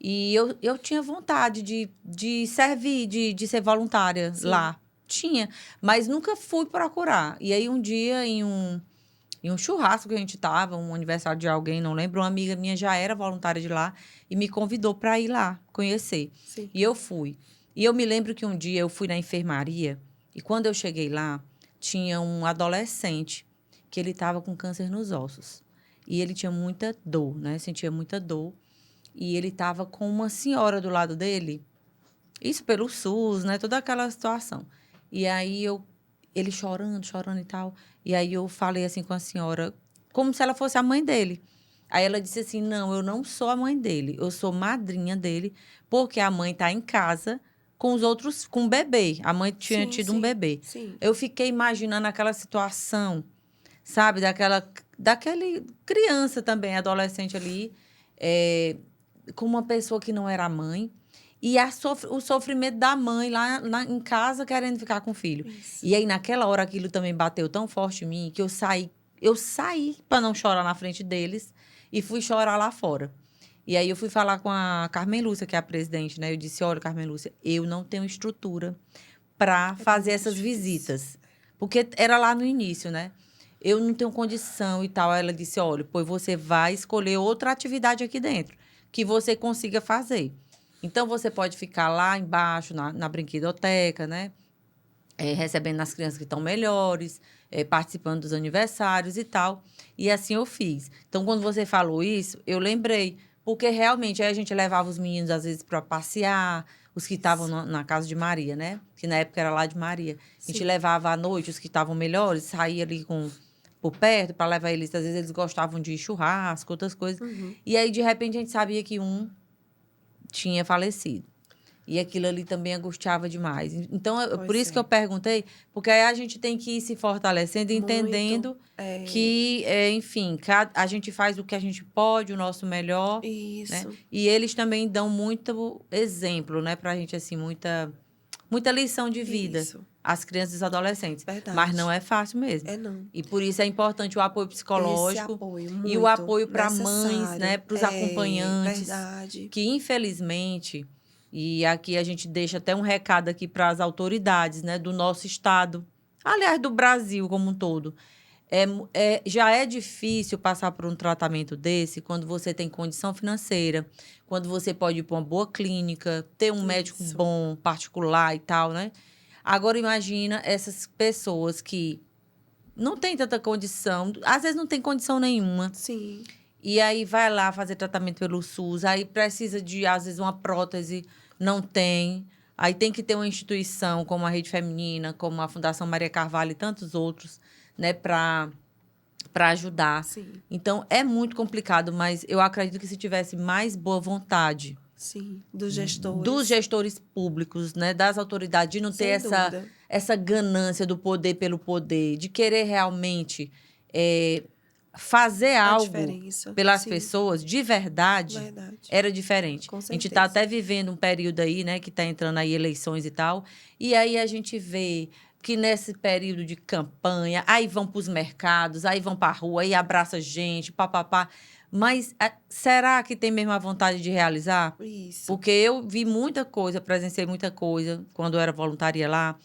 E eu tinha vontade de servir, de ser voluntária lá. Tinha, mas nunca fui procurar. E aí, um dia, em um churrasco que a gente estava, um aniversário de alguém, não lembro, uma amiga minha já era voluntária de lá e me convidou para ir lá conhecer. Sim. E eu fui. E eu me lembro que um dia eu fui na enfermaria e quando eu cheguei lá, tinha um adolescente que ele estava com câncer nos ossos. E ele tinha muita dor, né? Sentia muita dor. E ele estava com uma senhora do lado dele, isso pelo SUS, né? Toda aquela situação. E aí ele chorando e tal. E aí eu falei assim com a senhora, como se ela fosse a mãe dele. Aí ela disse assim: não, eu não sou a mãe dele, eu sou madrinha dele, porque a mãe está em casa com os outros, com o bebê. A mãe tinha tido um bebê. Sim. Eu fiquei imaginando aquela situação, sabe? Daquele criança também, adolescente ali, com uma pessoa que não era mãe. E o sofrimento da mãe lá em casa querendo ficar com o filho. Isso. E aí, naquela hora, aquilo também bateu tão forte em mim que eu saí para não chorar na frente deles e fui chorar lá fora. E aí, eu fui falar com a Carmen Lúcia, que é a presidente, né? Eu disse: olha, Carmen Lúcia, eu não tenho estrutura para fazer essas visitas. Porque era lá no início, né? Eu não tenho condição e tal. Aí ela disse: olha, pois você vai escolher outra atividade aqui dentro que você consiga fazer. Então, você pode ficar lá embaixo, na brinquedoteca, né? Recebendo as crianças que estão melhores, participando dos aniversários e tal. E assim eu fiz. Então, quando você falou isso, eu lembrei. Porque, realmente, aí a gente levava os meninos, às vezes, para passear, os que estavam na casa de Maria, né? Que na época era lá de Maria. A gente levava à noite os que estavam melhores, saía ali por perto para levar eles. Às vezes, eles gostavam de churrasco, outras coisas. E aí, de repente, a gente sabia que um tinha falecido. E aquilo ali também angustiava demais. Então, por isso que eu perguntei, porque aí a gente tem que ir se fortalecendo, entendendo que, enfim, a gente faz o que a gente pode, o nosso melhor. Isso. Né? E eles também dão muito exemplo, né, pra gente, assim, muita lição de vida. Isso. As crianças e os adolescentes. Verdade. Mas não é fácil mesmo. Não. E por isso é importante o apoio psicológico. Esse apoio, e o apoio para necessário. mães, né, para os acompanhantes. Verdade. Que, infelizmente, e aqui a gente deixa até um recado aqui para as autoridades, né, do nosso estado, aliás, do Brasil como um todo. Já é difícil passar por um tratamento desse quando você tem condição financeira, quando você pode ir para uma boa clínica, ter um médico bom, particular e tal, né? Agora, imagina essas pessoas que não têm tanta condição, às vezes não tem condição nenhuma. Sim. E aí vai lá fazer tratamento pelo SUS, aí precisa de, às vezes, uma prótese, não tem. Aí tem que ter uma instituição como a Rede Feminina, como a Fundação Maria Carvalho e tantos outros, né, para ajudar. Sim. Então, é muito complicado, mas eu acredito que se tivesse mais boa vontade... Sim, dos gestores. Dos gestores públicos, né, das autoridades, de não ter essa ganância do poder pelo poder, de querer realmente fazer algo pelas pessoas, de verdade, era diferente. A gente está até vivendo um período aí, né, que está entrando aí eleições e tal, e aí a gente vê que nesse período de campanha, aí vão para os mercados, aí vão para a rua, aí abraça gente, papapá. Mas será que tem mesmo a vontade de realizar? Isso. Porque eu vi muita coisa, presenciei muita coisa quando eu era voluntária lá,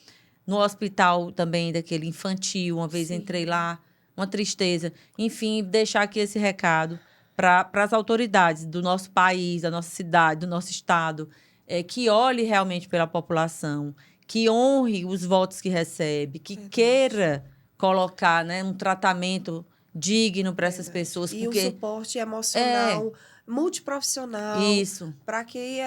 no hospital também daquele infantil, uma vez Sim. entrei lá, uma tristeza. Enfim, deixar aqui esse recado para as autoridades do nosso país, da nossa cidade, do nosso estado, que olhe realmente pela população, que honre os votos que recebe, que Verdade. queira colocar, né, um tratamento digno para essas Verdade. pessoas, E o porque suporte emocional, multiprofissional, isso, para que,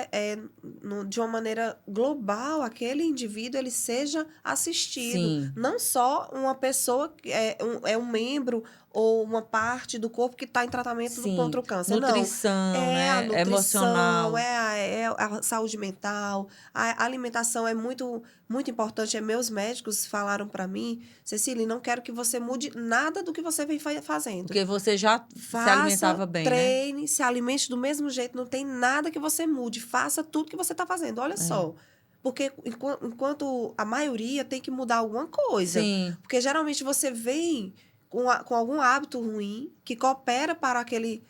de uma maneira global, aquele indivíduo ele seja assistido. sim, Não só uma pessoa, é um membro ou uma parte do corpo que está em tratamento sim, contra o câncer. Não. nutrição, É a né, nutrição, emocional, é a saúde mental, a alimentação é muito, muito importante. Meus médicos falaram para mim, Cecília, não quero que você mude nada do que você vem fazendo. porque você já se Faça, alimentava bem, né? treine, se alimente do mesmo jeito, não tem nada que você mude. Faça tudo que você está fazendo. Olha só. Porque enquanto a maioria tem que mudar alguma coisa. Sim, Porque geralmente você vem com algum hábito ruim que coopera para aquele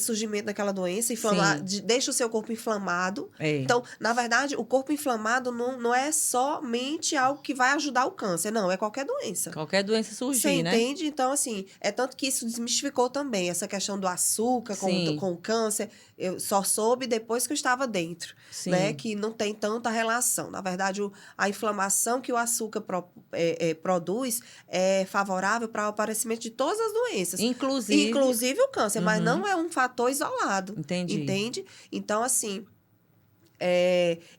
surgimento daquela doença, sim, deixa o seu corpo inflamado. é. Então, na verdade, o corpo inflamado não é somente algo que vai ajudar o câncer, não, é qualquer doença. Qualquer doença Você surgir, né? entende? Então, assim, é tanto que isso desmistificou também, essa questão do açúcar Sim, com o câncer. Eu só soube depois que eu estava dentro, né? sim. Que não tem tanta relação. Na verdade, a inflamação que o açúcar produz é favorável para o aparecimento de todas as doenças. Inclusive, Inclusive o câncer, mas Uhum. não é um fator isolado. Entendi. Entende? Então, assim,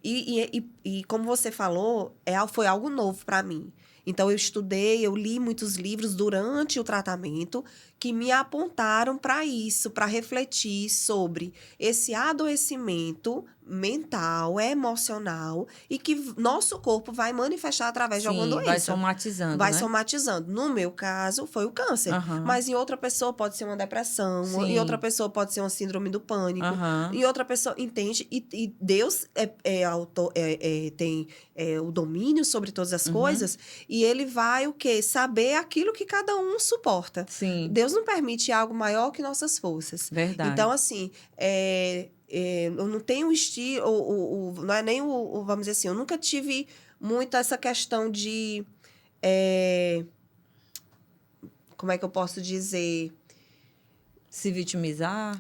e como você falou, foi algo novo para mim. Então, eu li muitos livros durante o tratamento que me apontaram para isso, para refletir sobre esse adoecimento mental, emocional, e que nosso corpo vai manifestar através de alguma sim, doença. vai somatizando, Vai né? somatizando. No meu caso, foi o câncer. Aham. Mas em outra pessoa pode ser uma depressão, Sim. em outra pessoa pode ser uma síndrome do pânico, Aham. em outra pessoa, entende? E Deus tem o domínio sobre todas as coisas, e ele vai o quê? Saber aquilo que cada um suporta. Sim, Deus não permite algo maior que nossas forças. verdade. Então, assim, eu não tenho estilo, não é nem vamos dizer assim, eu nunca tive muito essa questão de, como é que eu posso dizer? Se vitimizar.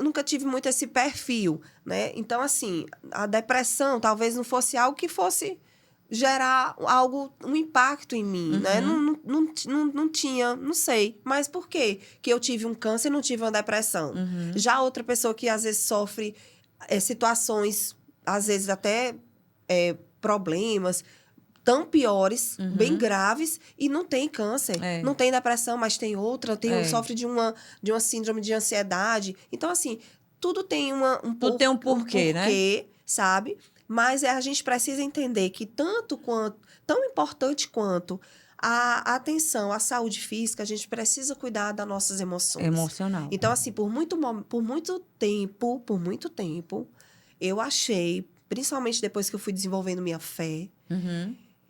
Nunca tive muito esse perfil, né? Então, assim, a depressão talvez não fosse algo que fosse gerar um impacto em mim, né? Não tinha, não sei. Mas por quê? Que eu tive um câncer e não tive uma depressão. Já outra pessoa que às vezes sofre situações, às vezes até problemas tão piores, bem graves, e não tem câncer. Não tem depressão, mas tem outra, sofre de uma síndrome de ansiedade. Então, assim, tudo tem Tudo tem um porquê, né? Sabe? Mas a gente precisa entender que tão importante quanto a atenção à saúde física, a gente precisa cuidar das nossas emoções. Emocional. Então, assim, por muito tempo, eu achei, principalmente depois que eu fui desenvolvendo minha fé,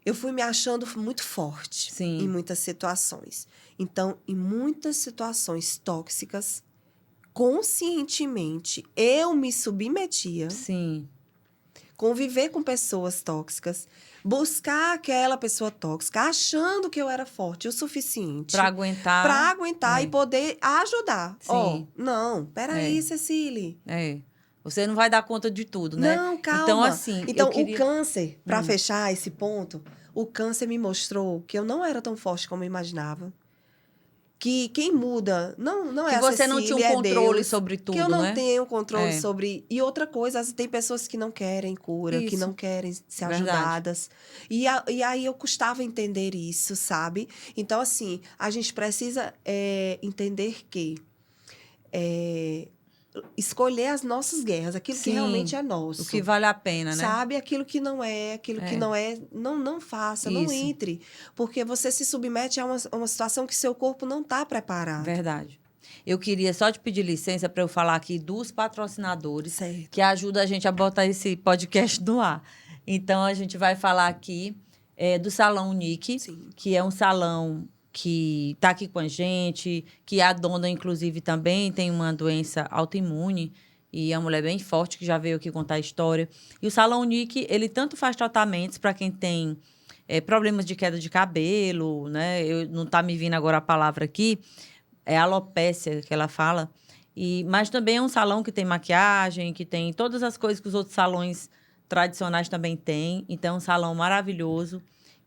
eu fui me achando muito forte. Sim. Em muitas situações. Então, em muitas situações tóxicas, conscientemente, eu me submetia. Sim. Conviver com pessoas tóxicas, buscar aquela pessoa tóxica, achando que eu era forte o suficiente Pra aguentar. e poder ajudar. Sim. Não, peraí, Cecília. Você não vai dar conta de tudo, né? Não, calma. Então, assim, então, eu queria... o câncer, para fechar esse ponto, o câncer me mostrou que eu não era tão forte como eu imaginava. Que quem muda não é a Cecília, que você não tinha um controle Deus, sobre tudo, que eu não né? tenho controle sobre... E outra coisa, tem pessoas que não querem cura, que Isso. não querem ser Verdade. ajudadas. E aí eu custava entender isso, sabe? Então, assim, a gente precisa entender que escolher as nossas guerras, aquilo que realmente é nosso. O que vale a pena, né? Sabe? Aquilo que não é, não faça, não entre. Porque você se submete a uma situação que seu corpo não está preparado. Verdade. Eu queria só te pedir licença para eu falar aqui dos patrocinadores Certo. que ajudam a gente a botar esse podcast no ar. Então, a gente vai falar aqui do Salão Unique, Sim. que é um salão que está aqui com a gente, que a dona, inclusive, também tem uma doença autoimune E é uma mulher bem forte, que já veio aqui contar a história. E o Salão Nick, ele tanto faz tratamentos para quem tem problemas de queda de cabelo, né? Não tá me vindo agora a palavra aqui, é alopécia que ela fala. Mas também é um salão que tem maquiagem, que tem todas as coisas que os outros salões tradicionais também têm. Então, é um salão maravilhoso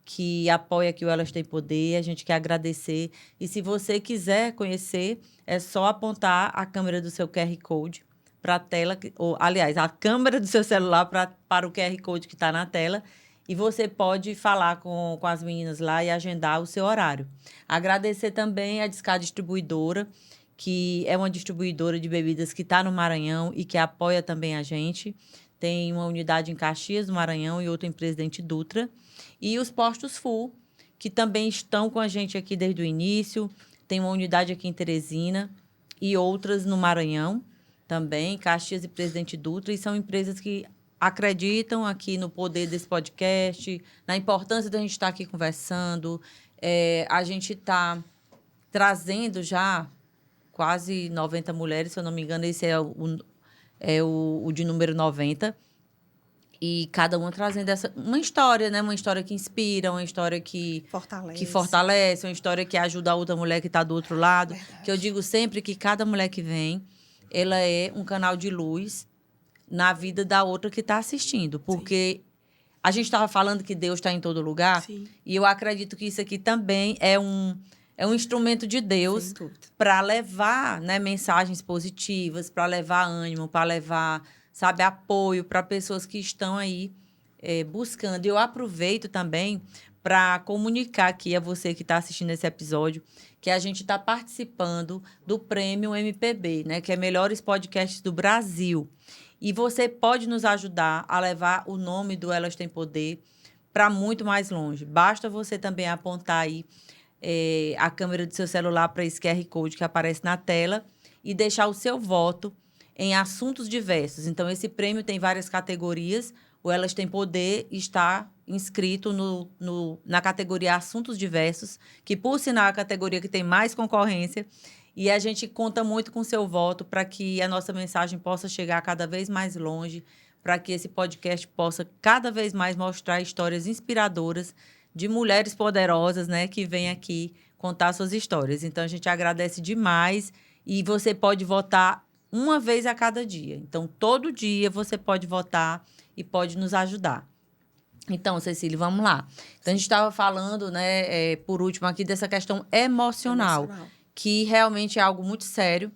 que apoia aqui o Elas Têm Poder. A gente quer agradecer. E se você quiser conhecer, é só apontar a câmera do seu QR Code para a tela, ou, aliás, a câmera do seu celular para o QR Code que está na tela. E você pode falar com as meninas lá e agendar o seu horário. Agradecer também a Discar Distribuidora, que é uma distribuidora de bebidas que está no Maranhão e que apoia também a gente. Tem uma unidade em Caxias, no Maranhão, e outra em Presidente Dutra. E os Postos Full, que também estão com a gente aqui desde o início. Tem uma unidade aqui em Teresina e outras no Maranhão também, Caxias e Presidente Dutra. E são empresas que acreditam aqui no poder desse podcast, na importância da gente estar aqui conversando. A gente está trazendo já quase 90 mulheres, se eu não me engano, esse é o de número 90. E cada uma trazendo uma história, né? Uma história que inspira, uma história que fortalece, uma história que ajuda a outra mulher que está do outro lado. Verdade. Que eu digo sempre que cada mulher que vem, ela é um canal de luz na vida da outra que está assistindo. Porque a gente estava falando que Deus está em todo lugar. Sim. E eu acredito que isso aqui também é um instrumento de Deus para levar, né, mensagens positivas, para levar ânimo, para levar, sabe, apoio para pessoas que estão aí buscando. E eu aproveito também para comunicar aqui a você que está assistindo esse episódio que a gente está participando do Prêmio MPB, né, que é Melhores Podcasts do Brasil. E você pode nos ajudar a levar o nome do Elas Têm Poder para muito mais longe. Basta você também apontar aí a câmera do seu celular para esse QR Code que aparece na tela e deixar o seu voto em assuntos diversos. Então, esse prêmio tem várias categorias. O Elas Têm Poder está inscrito na categoria Assuntos Diversos, que, por sinal, é a categoria que tem mais concorrência. E a gente conta muito com o seu voto para que a nossa mensagem possa chegar cada vez mais longe, para que esse podcast possa cada vez mais mostrar histórias inspiradoras de mulheres poderosas, né, que vêm aqui contar suas histórias. Então, a gente agradece demais e você pode votar uma vez a cada dia. Então, todo dia você pode votar e pode nos ajudar. Então, Cecília, vamos lá. Então, a gente estava falando, né, por último aqui, dessa questão emocional, que realmente é algo muito sério,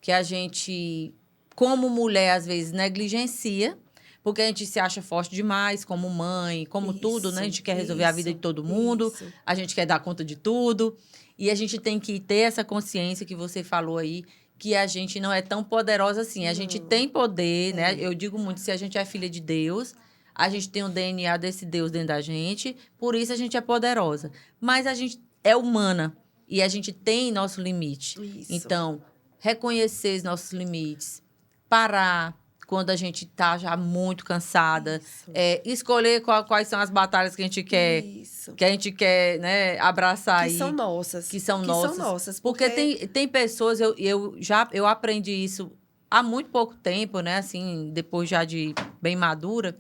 que a gente, como mulher, às vezes, negligencia, porque a gente se acha forte demais, como mãe, como tudo, né? A gente quer resolver a vida de todo mundo, a gente quer dar conta de tudo. E a gente tem que ter essa consciência que você falou aí, que a gente não é tão poderosa assim. A gente tem poder, né? Eu digo muito, se a gente é filha de Deus, a gente tem o DNA desse Deus dentro da gente, por isso a gente é poderosa. Mas a gente é humana e a gente tem nosso limite. Isso. Então, reconhecer os nossos limites, parar quando a gente está já muito cansada, escolher quais são as batalhas que a gente quer, né, abraçar aí. Que são nossas. Que são nossas. Porque tem pessoas, eu aprendi isso há muito pouco tempo, né, assim, depois já de bem madura,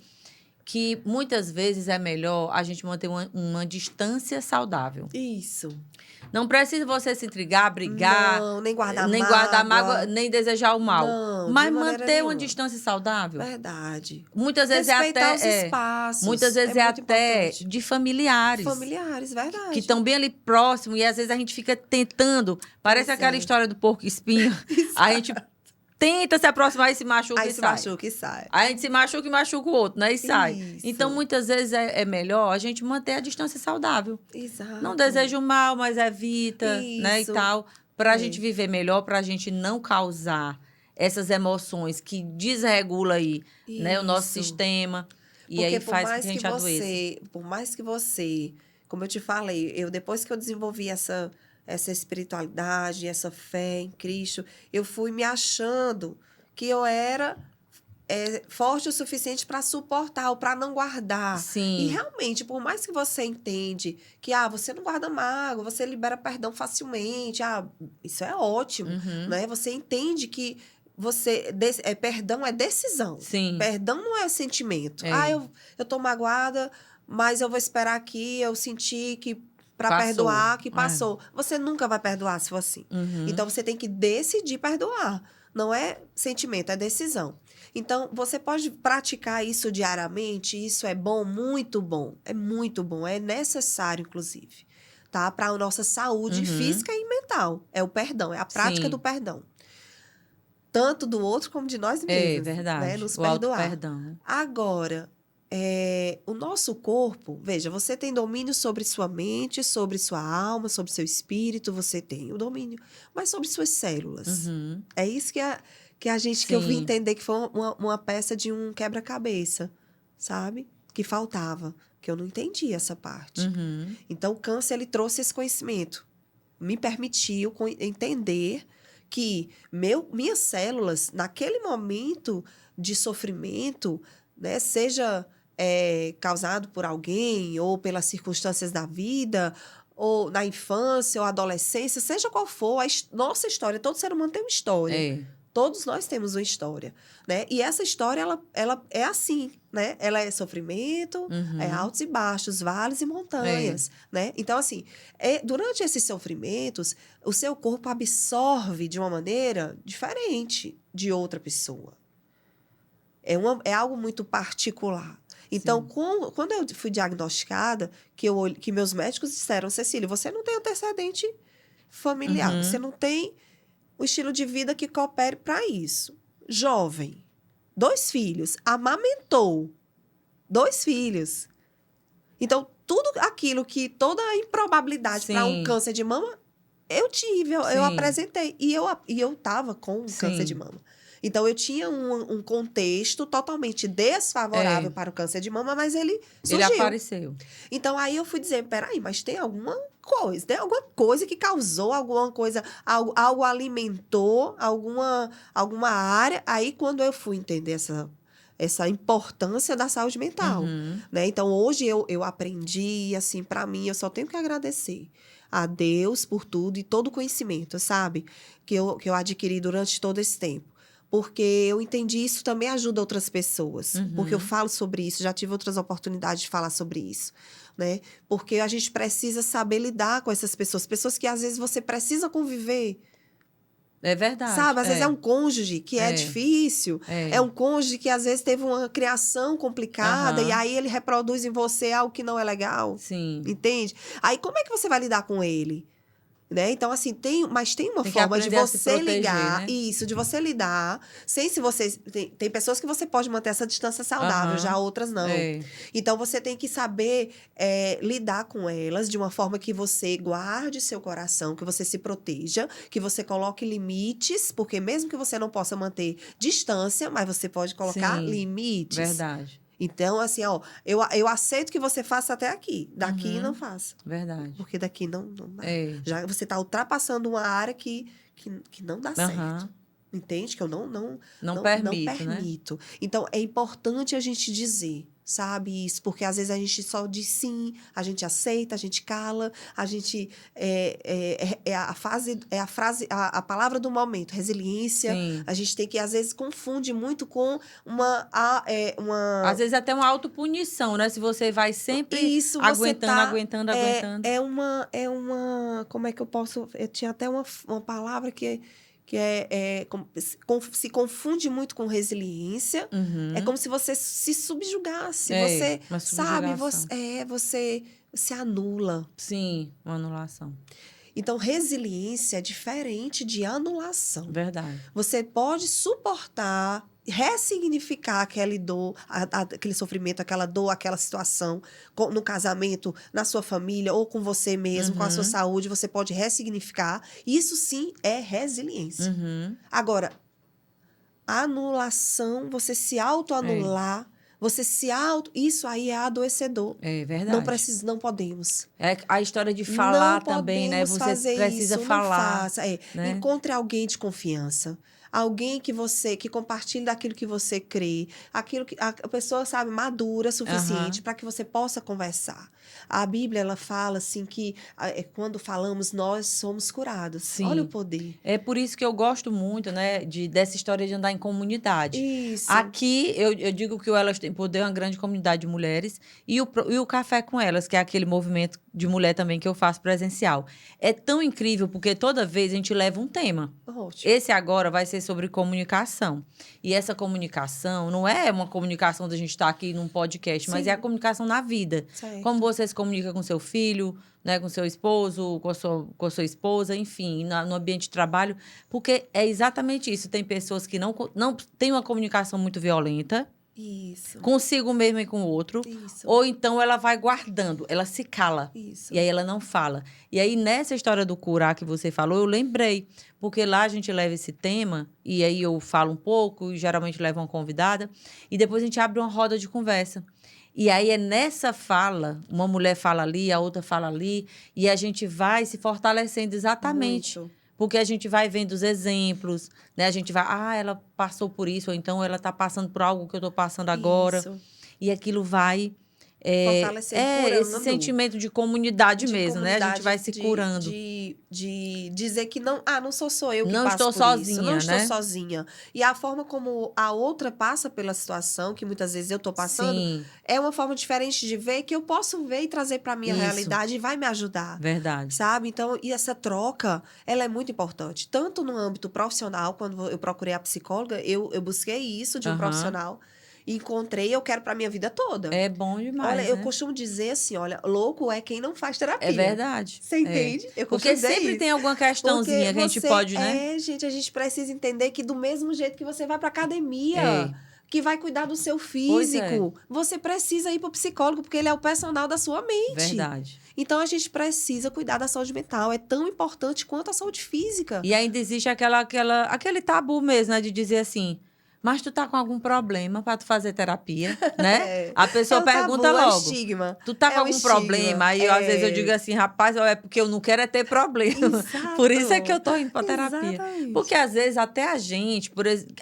que muitas vezes é melhor a gente manter uma distância saudável. Isso. Não precisa você se intrigar, brigar. Não, nem guardar mágoa, nem desejar o mal. Não, mas manter uma distância saudável. Verdade. Muitas vezes respeitar os espaços. Muitas vezes é até importante. De familiares. Familiares, verdade. Que estão bem ali próximo e às vezes a gente fica tentando. Parece aquela história do porco espinho. A gente tenta se aproximar e se machuca e sai. Machuca e sai. A gente se machuca e machuca o outro, né? E sai. Isso. Então, muitas vezes é melhor a gente manter a distância saudável. Exato. Não deseja o mal, mas evita, né? E tal. Pra gente viver melhor, pra gente não causar essas emoções que desregula aí, né? O nosso sistema. E porque aí faz com que a gente adoeça. Por mais que você... Como eu te falei, depois que eu desenvolvi essa espiritualidade, essa fé em Cristo, eu fui me achando que eu era forte o suficiente para suportar ou para não guardar. Sim. E realmente, por mais que você entende que você não guarda mágoa, você libera perdão facilmente, isso é ótimo, né? Você entende que perdão é decisão. Sim. Perdão não é sentimento. É. Eu tô magoada, mas eu vou esperar aqui, eu senti que para Passou. perdoar, que passou. Você nunca vai perdoar se for assim. Uhum. Então, você tem que decidir perdoar. Não é sentimento, é decisão. Então, você pode praticar isso diariamente. Isso é bom, muito bom. É muito bom. É necessário, inclusive. Tá? Para a nossa saúde física e mental. É o perdão, é a prática do perdão. Tanto do outro como de nós mesmos. É verdade. Né? Nos o perdoar. auto-perdão. Agora, o nosso corpo, veja, você tem domínio sobre sua mente, sobre sua alma, sobre seu espírito, você tem o domínio, mas sobre suas células. Uhum. É isso que eu vim entender que foi uma peça de um quebra-cabeça, sabe? Que faltava, que eu não entendi essa parte. Uhum. Então, o câncer, ele trouxe esse conhecimento, me permitiu entender que minhas células, naquele momento de sofrimento, né, seja causado por alguém ou pelas circunstâncias da vida, ou na infância ou adolescência, seja qual for, nossa história, todo ser humano tem uma história. É. Todos nós temos uma história, né? E essa história, ela é assim, né? Ela é sofrimento, é altos e baixos, vales e montanhas, né? Então, assim, durante esses sofrimentos, o seu corpo absorve de uma maneira diferente de outra pessoa. É algo muito particular. Então, quando eu fui diagnosticada, que meus médicos disseram, Cecília, você não tem antecedente familiar, você não tem o estilo de vida que coopere para isso. Jovem, 2 filhos, amamentou 2 filhos. Então, tudo aquilo toda a improbabilidade para um câncer de mama, eu tive, eu apresentei. E eu tava com um câncer de mama. Então, eu tinha um contexto totalmente desfavorável para o câncer de mama, mas ele surgiu. Ele apareceu. Então, aí eu fui dizer, peraí, mas tem alguma coisa que causou alguma coisa, algo alimentou alguma área. Aí, quando eu fui entender essa importância da saúde mental, né? Então, hoje eu aprendi, assim, para mim, eu só tenho que agradecer a Deus por tudo e todo o conhecimento, sabe? Que eu adquiri durante todo esse tempo. Porque eu entendi isso também ajuda outras pessoas. Porque eu falo sobre isso, já tive outras oportunidades de falar sobre isso, né? Porque a gente precisa saber lidar com essas pessoas. Pessoas que, às vezes, você precisa conviver. É verdade. Sabe? Às vezes é um cônjuge que é difícil. É um cônjuge que, às vezes, teve uma criação complicada. E aí, ele reproduz em você algo que não é legal. Sim. Entende? Aí, como é que você vai lidar com ele? Né? Então, assim, tem uma forma de você ligar, né? Isso, de você lidar, sem se você... Tem pessoas que você pode manter essa distância saudável, já outras não. Então, você tem que saber lidar com elas de uma forma que você guarde seu coração, que você se proteja, que você coloque limites, porque mesmo que você não possa manter distância, mas você pode colocar limites. Verdade. Então, assim, ó, eu aceito que você faça até aqui. Daqui não faça. Verdade. Porque daqui não dá. Já você está ultrapassando uma área que não dá certo. Entende? Que eu não permito. Né? Então, é importante a gente dizer, sabe, isso, porque às vezes a gente só diz sim, a gente aceita, a gente cala, a gente a palavra do momento, resiliência. A gente tem que, às vezes, confunde muito com uma às vezes até uma autopunição, né? Se você vai sempre aguentando. É uma como é que eu posso... Eu tinha até uma palavra que se confunde muito com resiliência. É como se você se subjugasse. Você, sabe, você se anula. Sim, uma anulação. Então, resiliência é diferente de anulação. Verdade. Você pode suportar, ressignificar aquela dor, aquele sofrimento, aquela dor, aquela situação, no casamento, na sua família ou com você mesmo, com a sua saúde, você pode ressignificar. Isso sim é resiliência. Agora, a anulação, você se autoanular, isso aí é adoecedor. É verdade. Não podemos. É a história de falar não também, né? Você fazer precisa isso, falar. Não faça. Né? Encontre alguém de confiança. alguém que compartilhe daquilo que você crê, aquilo que a pessoa sabe madura suficiente para que você possa conversar. A Bíblia ela fala assim que quando falamos nós somos curados. Olha o Sim. poder. É por isso que eu gosto muito, né, dessa história de andar em comunidade. Isso. Aqui, eu digo que o Elas Têm Poder é uma grande comunidade de mulheres e o Café com Elas, que é aquele movimento de mulher também que eu faço presencial. É tão incrível porque toda vez a gente leva um tema. Ótimo. Esse agora vai ser sobre comunicação. E essa comunicação não é uma comunicação da gente estar aqui num podcast, mas Sim. é a comunicação na vida. Certo. Como você se comunica com seu filho, né, com seu esposo, com a sua esposa, enfim, no ambiente de trabalho. Porque é exatamente isso. Tem pessoas que não têm uma comunicação muito violenta, Isso. consigo mesmo e com o outro. Isso. Ou então ela vai guardando, ela se cala. Isso. E aí ela não fala. E aí, nessa história do curar que você falou, eu lembrei. Porque lá a gente leva esse tema, e aí eu falo um pouco, e geralmente levo uma convidada, e depois a gente abre uma roda de conversa. E aí é nessa fala, uma mulher fala ali, a outra fala ali, e a gente vai se fortalecendo exatamente. Muito. Porque a gente vai vendo os exemplos, né? A gente vai, ela passou por isso, ou então ela está passando por algo que eu estou passando agora. Isso. E aquilo vai... Fortalecendo, curando. esse sentimento de comunidade De mesmo, né? A gente vai se curando. De dizer que não sou eu que Não passo estou por sozinha, isso. Não estou né? sozinha. E a forma como a outra passa pela situação, que muitas vezes eu estou passando, Sim, é uma forma diferente de ver que eu posso ver e trazer para minha Isso. realidade e vai me ajudar. verdade. Sabe? Então, e essa troca, ela é muito importante. Tanto no âmbito profissional, quando eu procurei a psicóloga, eu busquei isso de um Aham. profissional. E encontrei, eu quero pra minha vida toda. É bom demais, Olha, eu né? costumo dizer assim, olha, louco é quem não faz terapia. É verdade. Você entende? Eu costumo Porque dizer sempre isso. tem alguma questãozinha Porque que a gente você pode, né? gente, a gente precisa entender que do mesmo jeito que você vai pra academia, É. que vai cuidar do seu Pois é. físico, você precisa ir pro psicólogo, porque ele é o personal da sua mente. Verdade. Então, a gente precisa cuidar da saúde mental. É tão importante quanto a saúde física. E ainda existe aquele tabu mesmo, né? De dizer assim, mas tu tá com algum problema pra tu fazer terapia, né? É. A pessoa É um pergunta tabu, é um logo. estigma. Tu tá É com um algum estigma. problema? Aí, às vezes, eu digo assim, rapaz, é porque eu não quero ter problema. Exato. Por isso é que eu tô indo pra terapia. Exatamente. Porque, às vezes, até a gente,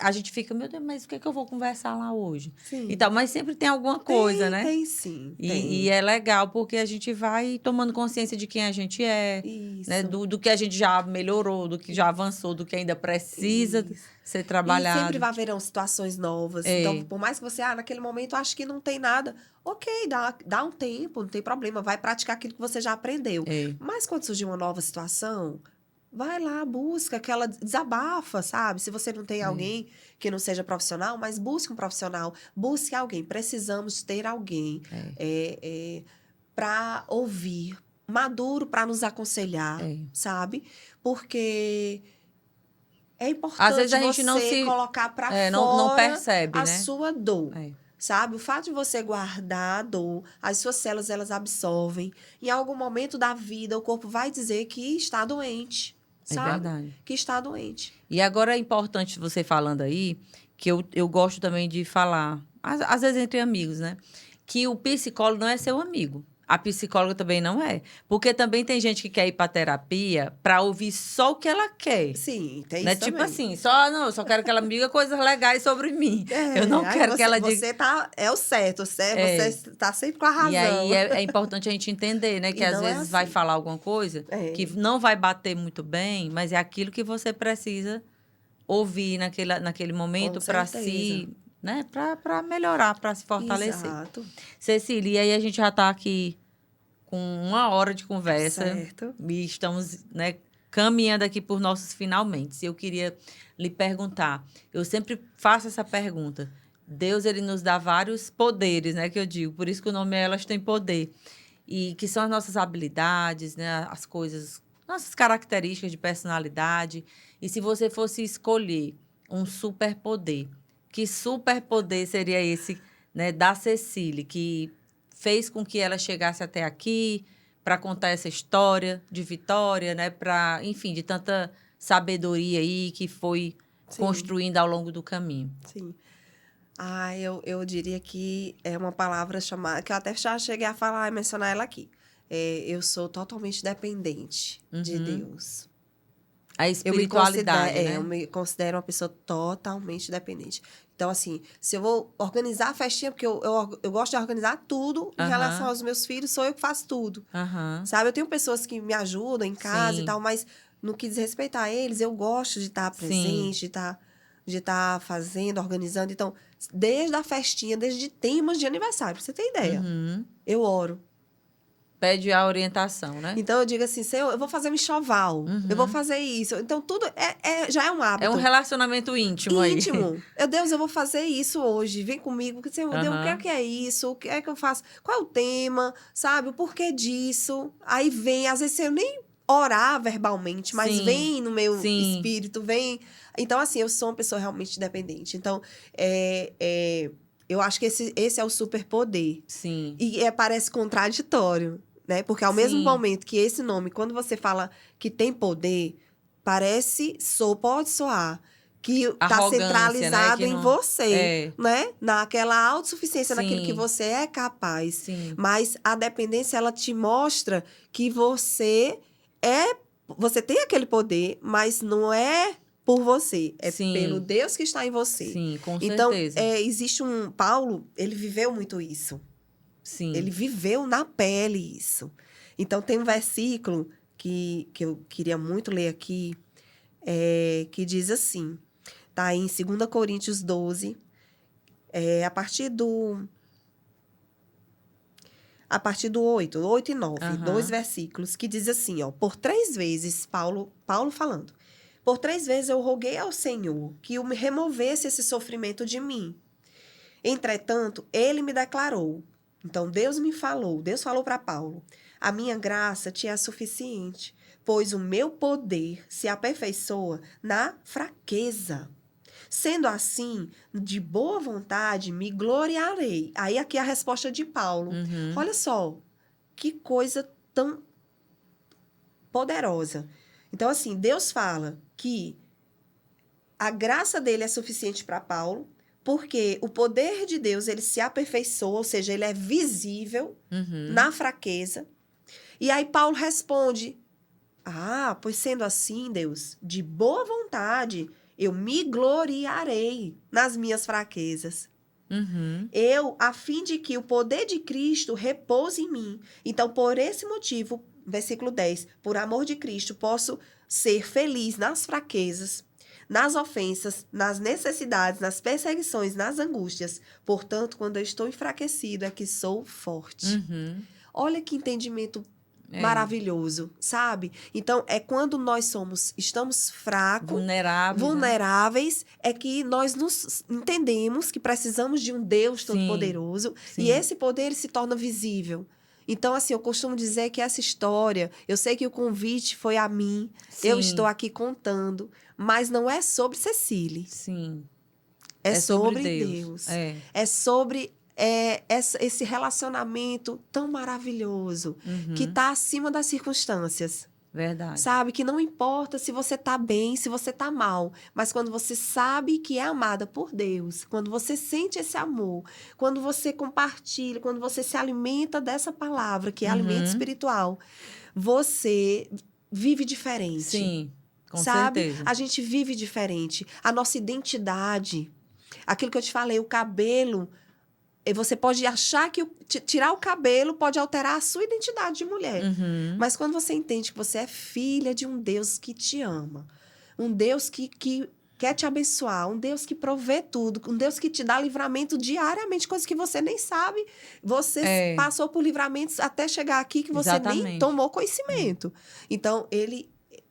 a gente fica, meu Deus, mas o que é que eu vou conversar lá hoje? Sim. E tal, mas sempre tem alguma coisa, né? Tem sim. Tem. E é legal, porque a gente vai tomando consciência de quem a gente é, Isso. né? Do que a gente já melhorou, do que já avançou, do que ainda precisa Isso. ser E trabalhado. sempre haverão situações novas. É. Então, por mais que você, naquele momento, acho que não tem nada. Ok, dá um tempo, não tem problema. Vai praticar aquilo que você já aprendeu. É. Mas quando surgir uma nova situação, vai lá, busca aquela desabafa, sabe? Se você não tem alguém que não seja profissional, mas busque um profissional. Busque alguém. Precisamos ter alguém para ouvir, maduro para nos aconselhar, sabe? Porque... é importante Às vezes a gente não se colocar para fora não percebe, a né? sua dor. É. Sabe? O fato de você guardar a dor, as suas células, elas absorvem. Em algum momento da vida, o corpo vai dizer que está doente. Sabe? É verdade. Que está doente. E agora é importante você falando aí, que eu gosto também de falar, às vezes entre amigos, né? Que o psicólogo não é seu amigo. A psicóloga também não é. Porque também tem gente que quer ir para terapia para ouvir só o que ela quer. Sim, tem Né? isso Tipo também. assim, eu só quero que ela me diga coisas legais sobre mim. Eu não aí quero que ela diga. Você é o certo, você está sempre com a razão. E aí é importante a gente entender, né? Que E às não é vezes vai assim. falar alguma coisa que não vai bater muito bem, mas é aquilo que você precisa ouvir naquele momento para se, né? Para melhorar, para se fortalecer. Exato. Cecília, e aí a gente já está aqui com 1 hora de conversa. Certo. E estamos, né, caminhando aqui por nossos finalmente. Eu queria lhe perguntar, eu sempre faço essa pergunta. Deus, ele nos dá vários poderes, né, que eu digo. Por isso que o nome é Elas Têm Poder. E que são as nossas habilidades, né, as coisas, nossas características de personalidade. E se você fosse escolher um superpoder, que superpoder seria esse, né, da Cecília, que fez com que ela chegasse até aqui para contar essa história de vitória, né? Para, enfim, de tanta sabedoria aí que foi construindo ao longo do caminho. Sim. Eu diria que é uma palavra chamada, que eu até já cheguei a falar e mencionar ela aqui. Eu sou totalmente dependente de Deus. A espiritualidade, né? Eu me considero uma pessoa totalmente dependente. Então, assim, se eu vou organizar a festinha, porque eu gosto de organizar tudo em relação aos meus filhos, sou eu que faço tudo. Sabe? Eu tenho pessoas que me ajudam em casa e tal, mas no que diz respeito a eles, eu gosto de estar presente, de estar fazendo, organizando. Então, desde a festinha, desde temas de aniversário, pra você ter ideia, eu oro. Pede a orientação, né? Então, eu digo assim, Senhor, eu vou fazer um enxoval, eu vou fazer isso. Então, tudo já é um hábito. É um relacionamento íntimo aí. Íntimo. Deus, eu vou fazer isso hoje. Vem comigo. Senhor, Deus, o que é isso? O que é que eu faço? Qual é o tema? Sabe? O porquê disso? Aí vem, às vezes, eu nem orar verbalmente, mas vem no meu espírito, vem... Então, assim, eu sou uma pessoa realmente dependente. Então, eu acho que esse é o superpoder. Sim. E parece contraditório, né? Porque ao mesmo momento que esse nome, quando você fala que tem poder, pode soar que está centralizado, né? Em você, né? Naquela autossuficiência, naquilo que você é capaz. Sim. Mas a dependência, ela te mostra que você tem aquele poder, mas não é por você, é pelo Deus que está em você. Sim, com então, certeza. Existe Paulo, ele viveu muito isso. Sim. Ele viveu na pele isso. Então, tem um versículo que eu queria muito ler aqui, que diz assim, tá em 2 Coríntios 12, a partir do 8 e 9, dois versículos, que diz assim, ó, por 3 vezes, Paulo falando, por 3 vezes eu roguei ao Senhor que me removesse esse sofrimento de mim. Entretanto, ele me declarou, então Deus falou para Paulo, a minha graça te é suficiente, pois o meu poder se aperfeiçoa na fraqueza. Sendo assim, de boa vontade, me gloriarei. Aí aqui a resposta de Paulo. Olha só, que coisa tão poderosa. Então, assim, Deus fala que a graça dele é suficiente para Paulo, porque o poder de Deus, ele se aperfeiçoa, ou seja, ele é visível na fraqueza. E aí Paulo responde, pois sendo assim, Deus, de boa vontade, eu me gloriarei nas minhas fraquezas. A fim de que o poder de Cristo repouse em mim. Então, por esse motivo, versículo 10, por amor de Cristo, posso ser feliz nas fraquezas, nas ofensas, nas necessidades, nas perseguições, nas angústias. Portanto, quando eu estou enfraquecido, é que sou forte. Olha que entendimento maravilhoso, sabe? Então, é quando nós estamos fracos, vulneráveis, é que nós nos entendemos que precisamos de um Deus Todo-Poderoso e esse poder ele se torna visível. Então, assim, eu costumo dizer que essa história, eu sei que o convite foi a mim, eu estou aqui contando, mas não é sobre Cecília. É sobre Deus. É sobre esse relacionamento tão maravilhoso que está acima das circunstâncias. Verdade. Sabe? Que não importa se você tá bem, se você tá mal, mas quando você sabe que é amada por Deus, quando você sente esse amor, quando você compartilha, quando você se alimenta dessa palavra, que é alimento espiritual, você vive diferente. Sim, com certeza. certeza. A gente vive diferente. A nossa identidade, aquilo que eu te falei, o cabelo... Você pode achar que tirar o cabelo pode alterar a sua identidade de mulher. Mas quando você entende que você é filha de um Deus que te ama, um Deus que quer te abençoar, um Deus que provê tudo, um Deus que te dá livramento diariamente, coisas que você nem sabe. Você passou por livramentos até chegar aqui que você nem tomou conhecimento. Então,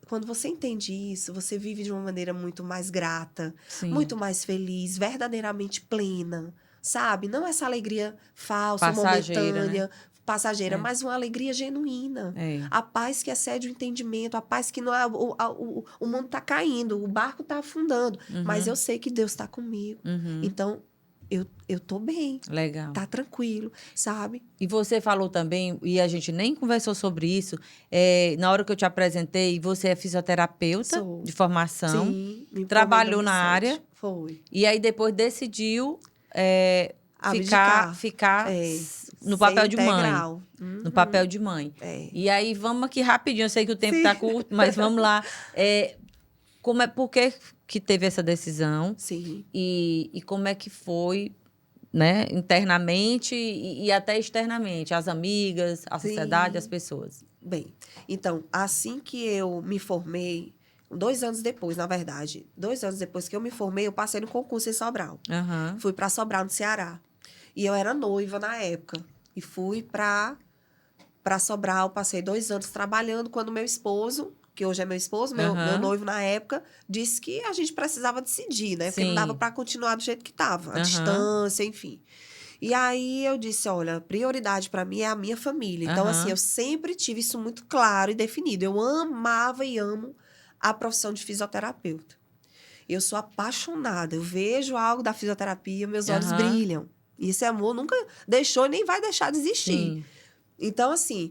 quando você entende isso, você vive de uma maneira muito mais grata, muito mais feliz, verdadeiramente plena. Sabe? Não essa alegria falsa, momentânea, passageira, mas uma alegria genuína. A paz que excede o entendimento, a paz que não é... O mundo está caindo, o barco está afundando, mas eu sei que Deus está comigo. Então, eu tô bem. Legal. Tá tranquilo, sabe? E você falou também, e a gente nem conversou sobre isso, na hora que eu te apresentei, você é fisioterapeuta de formação. Sim. Trabalhou na área. Foi. E aí, depois decidiu... ficar no papel de mãe. No papel de mãe. E aí, vamos aqui rapidinho. Eu sei que o tempo está curto, mas vamos lá. Por que teve essa decisão? Sim. E como é que foi, né, internamente e até externamente, as amigas, a sociedade, Sim. as pessoas. Bem, então, assim que eu me formei, 2 anos depois, na verdade, 2 anos depois que eu me formei, eu passei no concurso em Sobral. Aham. Fui para Sobral, no Ceará. E eu era noiva na época. E fui para Sobral, passei 2 anos trabalhando quando meu esposo, que hoje é meu esposo, meu Aham. noivo na época, disse que a gente precisava decidir, né? Porque não dava Sim. para continuar do jeito que estava, a Aham. distância, enfim. E aí eu disse, olha, prioridade para mim é a minha família. Então, assim, Aham. eu sempre tive isso muito claro e definido. Eu amava e amo a profissão de fisioterapeuta. Eu sou apaixonada. Eu vejo algo da fisioterapia, meus olhos Aham. brilham. E esse amor nunca deixou e nem vai deixar de existir. Sim. Então, assim,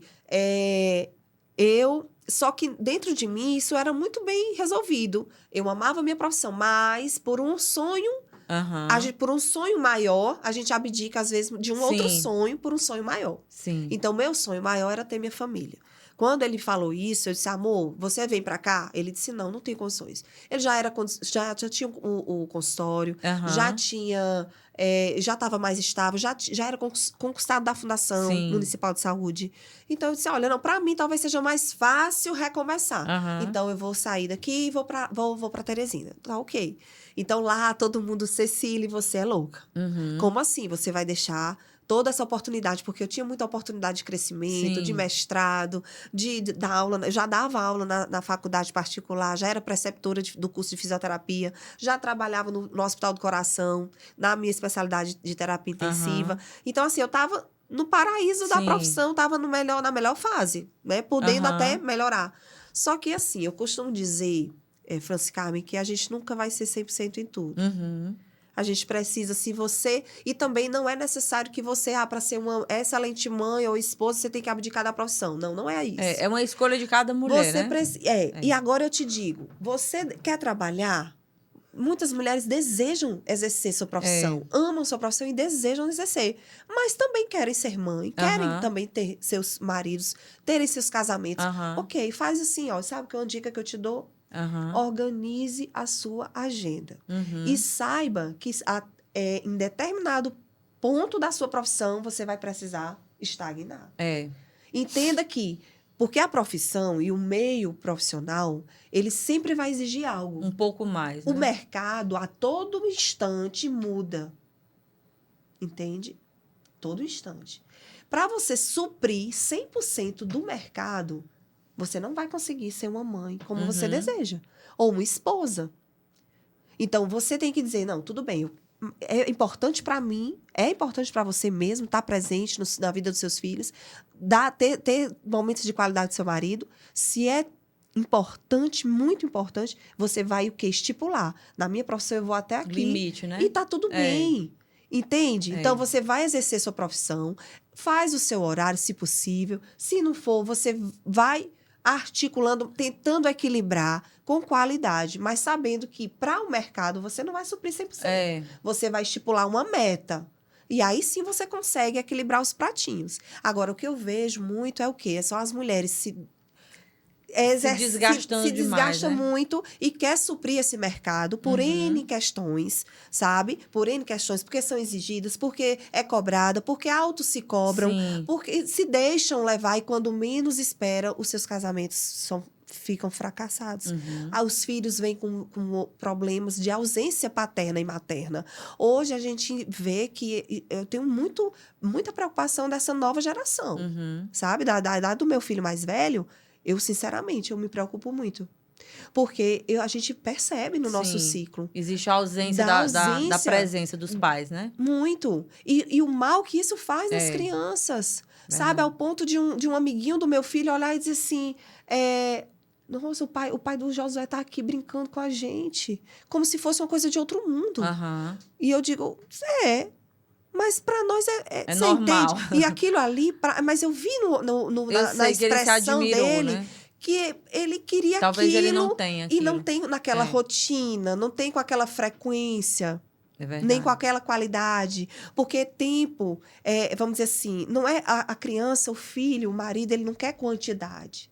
Só que dentro de mim isso era muito bem resolvido. Eu amava a minha profissão, mas por um sonho, Aham. por um sonho maior, a gente abdica, às vezes, de um outro Sim. sonho por um sonho maior. Sim. Então, meu sonho maior era ter minha família. Quando ele falou isso, eu disse, amor, você vem pra cá? Ele disse, não, não tenho condições. Ele já tinha o consultório, já Aham. tinha, já estava mais estável, já era conquistado da Fundação Sim. Municipal de Saúde. Então, eu disse, olha, não, pra mim talvez seja mais fácil recomeçar. Aham. Então, eu vou sair daqui e vou pra Teresina. Tá, ok. Então, lá, todo mundo, Cecília, você é louca. Uhum. Como assim? Você vai deixar toda essa oportunidade? Porque eu tinha muita oportunidade de crescimento, de Sim. mestrado, de dar aula. Eu já dava aula na faculdade particular, já era preceptora do curso de fisioterapia, já trabalhava no Hospital do Coração, na minha especialidade de terapia intensiva. Aham. Então, assim, eu estava no paraíso da Sim. profissão, estava na melhor fase, né? Podendo até Aham. melhorar. Só que, assim, eu costumo dizer, Franci Carmen, que a gente nunca vai ser 100% em tudo. Uhum. A gente precisa, se você... E também não é necessário que você, para ser uma excelente mãe ou esposa, você tem que abdicar da profissão. Não, não é isso. É uma escolha de cada mulher, Você né? precisa... E agora eu te digo, você quer trabalhar? Muitas mulheres desejam exercer sua profissão, amam sua profissão e desejam exercer. Mas também querem ser mãe, querem Aham. também ter seus maridos, terem seus casamentos. Aham. Ok, faz assim, ó. Sabe que é uma dica que eu te dou? Aham. Organize a sua agenda. Uhum. E saiba que em determinado ponto da sua profissão você vai precisar estagnar. Entenda que, porque a profissão e o meio profissional, ele sempre vai exigir algo. Um pouco mais, O né? mercado, a todo instante, muda. Entende? Todo instante. Para você suprir 100% do mercado, você não vai conseguir ser uma mãe como você Uhum. deseja. Ou uma esposa. Então, você tem que dizer, não, tudo bem, é importante para mim, é importante para você mesmo estar presente na vida dos seus filhos, ter momentos de qualidade com seu marido. Se é importante, muito importante, você vai o quê? Estipular. Na minha profissão, eu vou até aqui. Limite, né? E tá tudo bem. Entende? É. Então, você vai exercer sua profissão, faz o seu horário, se possível. Se não for, você vai articulando, tentando equilibrar com qualidade, mas sabendo que para o mercado você não vai suprir 100%. Você vai estipular uma meta. E aí sim você consegue equilibrar os pratinhos. Agora, o que eu vejo muito é o quê? São as mulheres se desgastando demais, desgasta né? muito e quer suprir esse mercado por N questões, sabe? Por N questões, porque são exigidas, porque é cobrada, porque auto se cobram, Sim. porque se deixam levar e quando menos espera, os seus casamentos ficam fracassados. Os filhos vêm com problemas de ausência paterna e materna. Hoje a gente vê que eu tenho muita preocupação dessa nova geração, sabe? Da idade do meu filho mais velho, sinceramente, eu me preocupo muito. Porque a gente percebe no nosso ciclo. Existe a ausência da presença dos pais, né? Muito. E o mal que isso faz nas crianças. Sabe? Ao ponto de um amiguinho do meu filho olhar e dizer assim... Nossa, o pai do Josué tá aqui brincando com a gente. Como se fosse uma coisa de outro mundo. E eu digo, mas para nós é você normal. Entende? E aquilo ali, mas eu vi na expressão dele, né? Que ele queria Talvez aquilo, ele não tenha aquilo. E não tem naquela rotina, não tem com aquela frequência. Nem com aquela qualidade. Porque tempo, vamos dizer assim, não é a criança, o filho, o marido, ele não quer quantidade.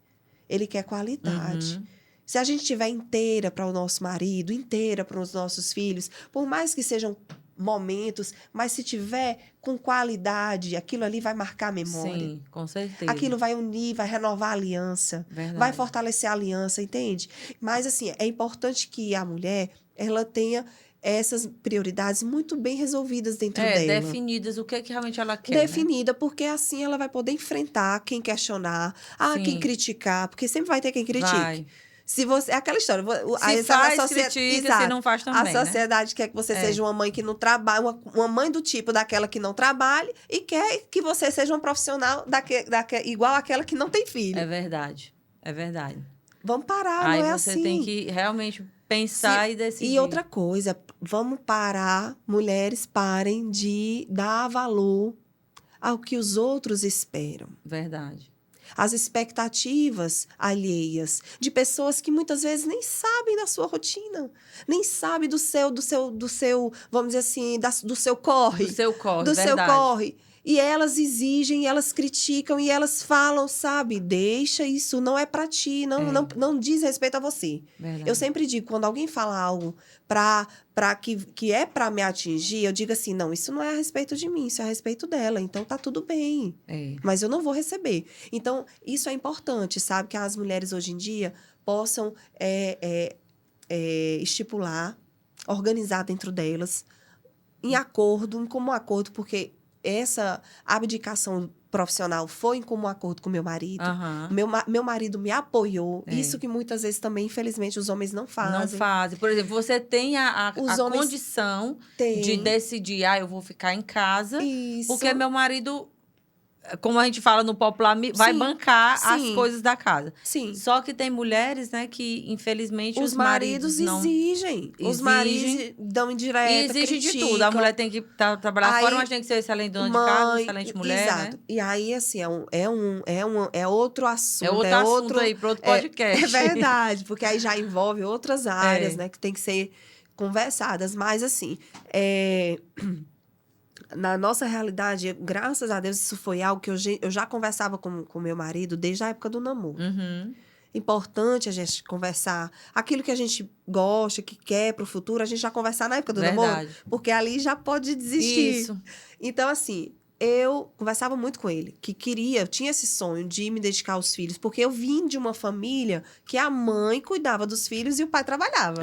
Ele quer qualidade. Se a gente estiver inteira para o nosso marido, inteira para os nossos filhos, por mais que sejam momentos, mas se tiver com qualidade, aquilo ali vai marcar a memória. Sim, com certeza. Aquilo vai unir, vai renovar a aliança, Verdade. vai fortalecer a aliança, entende? Mas, assim, é importante que a mulher, ela tenha essas prioridades muito bem resolvidas dentro dela. Definidas o que realmente ela quer, né? Definida, porque assim ela vai poder enfrentar quem questionar, quem Sim. criticar, porque sempre vai ter quem critique. Vai. Se você, é aquela história, Se faz, critica, se não faz também, a sociedade quer que você seja uma mãe que não trabalha, uma mãe do tipo daquela que não trabalhe e quer que você seja uma profissional igual àquela que não tem filho. É verdade, é verdade. Vamos parar, Aí não é você assim. tem que realmente pensar e decidir. E outra coisa, vamos parar, mulheres parem de dar valor ao que os outros esperam. Verdade. As expectativas alheias de pessoas que muitas vezes nem sabem da sua rotina, nem sabem do seu, vamos dizer assim, do seu corre. Do seu corre, Do verdade. seu corre. E elas exigem, elas criticam e elas falam, sabe? Deixa isso, não é pra ti, não diz respeito a você. Verdade. Eu sempre digo, quando alguém fala algo que é pra me atingir, eu digo assim, não, isso não é a respeito de mim, isso é a respeito dela, então tá tudo bem. Mas eu não vou receber. Então, isso é importante, sabe? Que as mulheres hoje em dia possam estipular, organizar dentro delas, em comum acordo, porque essa abdicação profissional foi em comum acordo com meu marido. Meu marido me apoiou. Isso que muitas vezes também, infelizmente, os homens não fazem. Não fazem. Por exemplo, você tem a condição de decidir, eu vou ficar em casa, porque meu marido, como a gente fala no popular, vai bancar as coisas da casa. Sim. Só que tem mulheres, né, que infelizmente os maridos não exigem. Os maridos dão indireta, exigem criticam. de tudo. A mulher tem que trabalhar fora, mas tem que ser excelente dona de casa, excelente mulher, exato. né? E aí, assim, é outro assunto. É outro assunto aí para outro podcast. É verdade, porque aí já envolve outras áreas, né, que tem que ser conversadas. Mas, assim, na nossa realidade, graças a Deus, isso foi algo que eu já conversava com meu marido desde a época do namoro. Importante a gente conversar. Aquilo que a gente gosta, que quer para o futuro, a gente já conversar na época do namoro. Porque ali já pode desistir. Isso. Então, assim, eu conversava muito com ele, que eu tinha esse sonho de me dedicar aos filhos, porque eu vim de uma família que a mãe cuidava dos filhos e o pai trabalhava.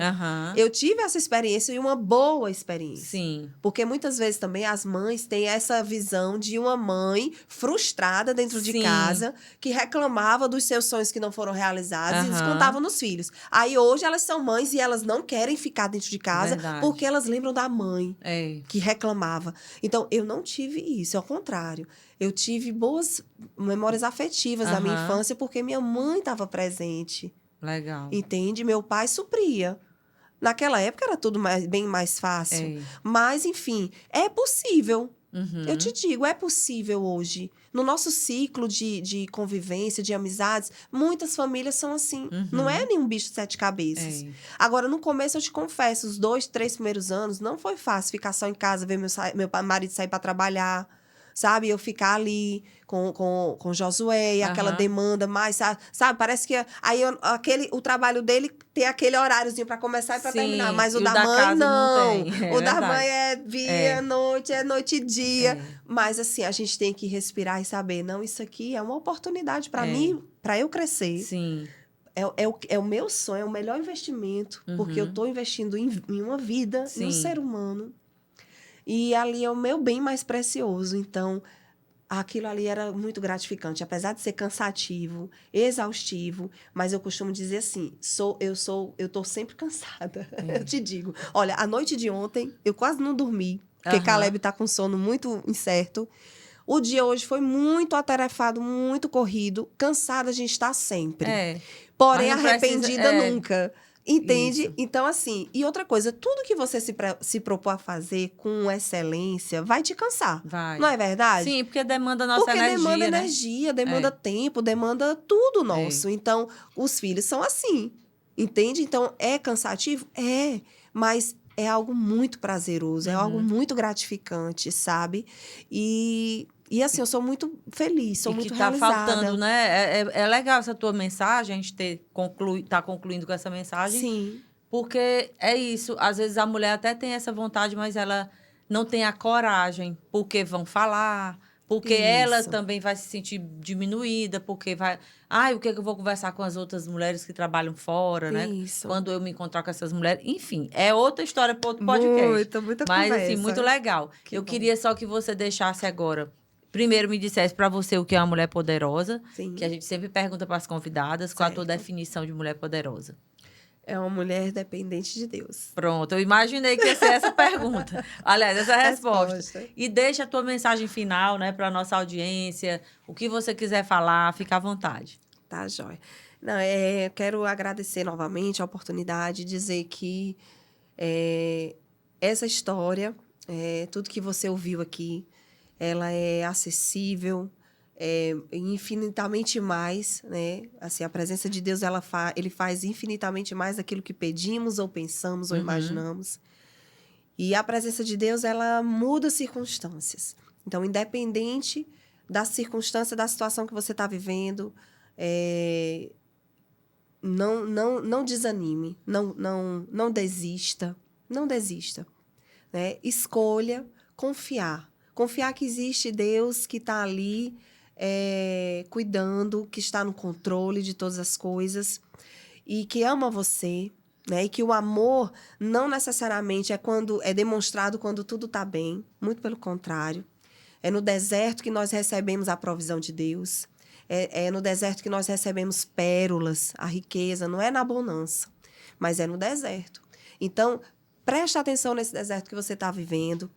Eu tive essa experiência e uma boa experiência. Sim. Porque muitas vezes também as mães têm essa visão de uma mãe frustrada dentro de casa, que reclamava dos seus sonhos que não foram realizados e descontavam nos filhos. Aí hoje elas são mães e elas não querem ficar dentro de casa porque elas lembram da mãe que reclamava. Então, eu não tive isso. Ao contrário, eu tive boas memórias afetivas da minha infância porque minha mãe estava presente. Legal. Entende? Meu pai supria. Naquela época era tudo bem mais fácil. Mas, enfim, é possível. Eu te digo, é possível hoje. No nosso ciclo de convivência, de amizades, muitas famílias são assim. Não é nenhum bicho de 7 cabeças. Agora, no começo, eu te confesso, os 2, 3 primeiros anos, não foi fácil ficar só em casa, ver meu marido sair para trabalhar. Sabe? Eu ficar ali com Josué e aquela demanda mais, sabe? Parece que aí o trabalho dele tem aquele horáriozinho para começar e para terminar. Mas o da mãe, não. O da mãe é noite e dia. Mas, assim, a gente tem que respirar e saber, não, isso aqui é uma oportunidade para mim, para eu crescer. Sim. É o meu sonho, é o melhor investimento, porque eu estou investindo em uma vida, em um ser humano. E ali é o meu bem mais precioso. Então, aquilo ali era muito gratificante. Apesar de ser cansativo, exaustivo, mas eu costumo dizer assim, eu tô sempre cansada. Eu te digo. Olha, a noite de ontem, eu quase não dormi, porque Caleb tá com sono muito incerto. O dia hoje foi muito atarefado, muito corrido. Cansada a gente está sempre. Porém, arrependida nunca. Entende? Isso. Então, assim, e outra coisa, tudo que você se propor a fazer com excelência vai te cansar. Vai. Não é verdade? Sim, porque demanda nossa energia. Porque demanda né? energia, demanda tempo, demanda tudo nosso. Então, os filhos são assim. Entende? Então, é cansativo? É. Mas é algo muito prazeroso, é algo muito gratificante, sabe? E E assim, eu sou muito feliz, sou e muito que tá realizada. faltando, né? É legal essa tua mensagem, a gente tá concluindo com essa mensagem, Sim, porque é isso. Às vezes a mulher até tem essa vontade, mas ela não tem a coragem, porque vão falar, porque ela isso, também vai se sentir diminuída, porque vai. Ai, o que é que eu vou conversar com as outras mulheres que trabalham fora, né? isso. Quando eu me encontrar com essas mulheres. Enfim, é outra história para outro podcast. Muita Mas, assim, muito conversa. legal. Que Eu bom. queria só que você deixasse agora. Primeiro, me dissesse para você o que é uma mulher poderosa, Sim, que a gente sempre pergunta para as convidadas qual a tua certo. definição de mulher poderosa. É uma mulher dependente de Deus. Pronto, eu imaginei que ia ser essa pergunta. Aliás, essa resposta. Resposta. E deixa a tua mensagem final, né, para nossa audiência. O que você quiser falar, fica à vontade. Tá, joia. Não, quero agradecer novamente a oportunidade, dizer que essa história, tudo que você ouviu aqui, ela é acessível, é infinitamente mais, né? Assim, a presença de Deus, ele faz infinitamente mais daquilo que pedimos ou pensamos ou imaginamos. E a presença de Deus, ela muda circunstâncias. Então, independente da circunstância, da situação que você está vivendo, não desanime, não desista, não desista, né? Escolha confiar. Confiar que existe Deus que está ali cuidando, que está no controle de todas as coisas e que ama você, né? E que o amor não necessariamente é demonstrado quando tudo está bem, muito pelo contrário. É no deserto que nós recebemos a provisão de Deus. É no deserto que nós recebemos pérolas, a riqueza. Não é na bonança, mas é no deserto. Então, preste atenção nesse deserto que você está vivendo.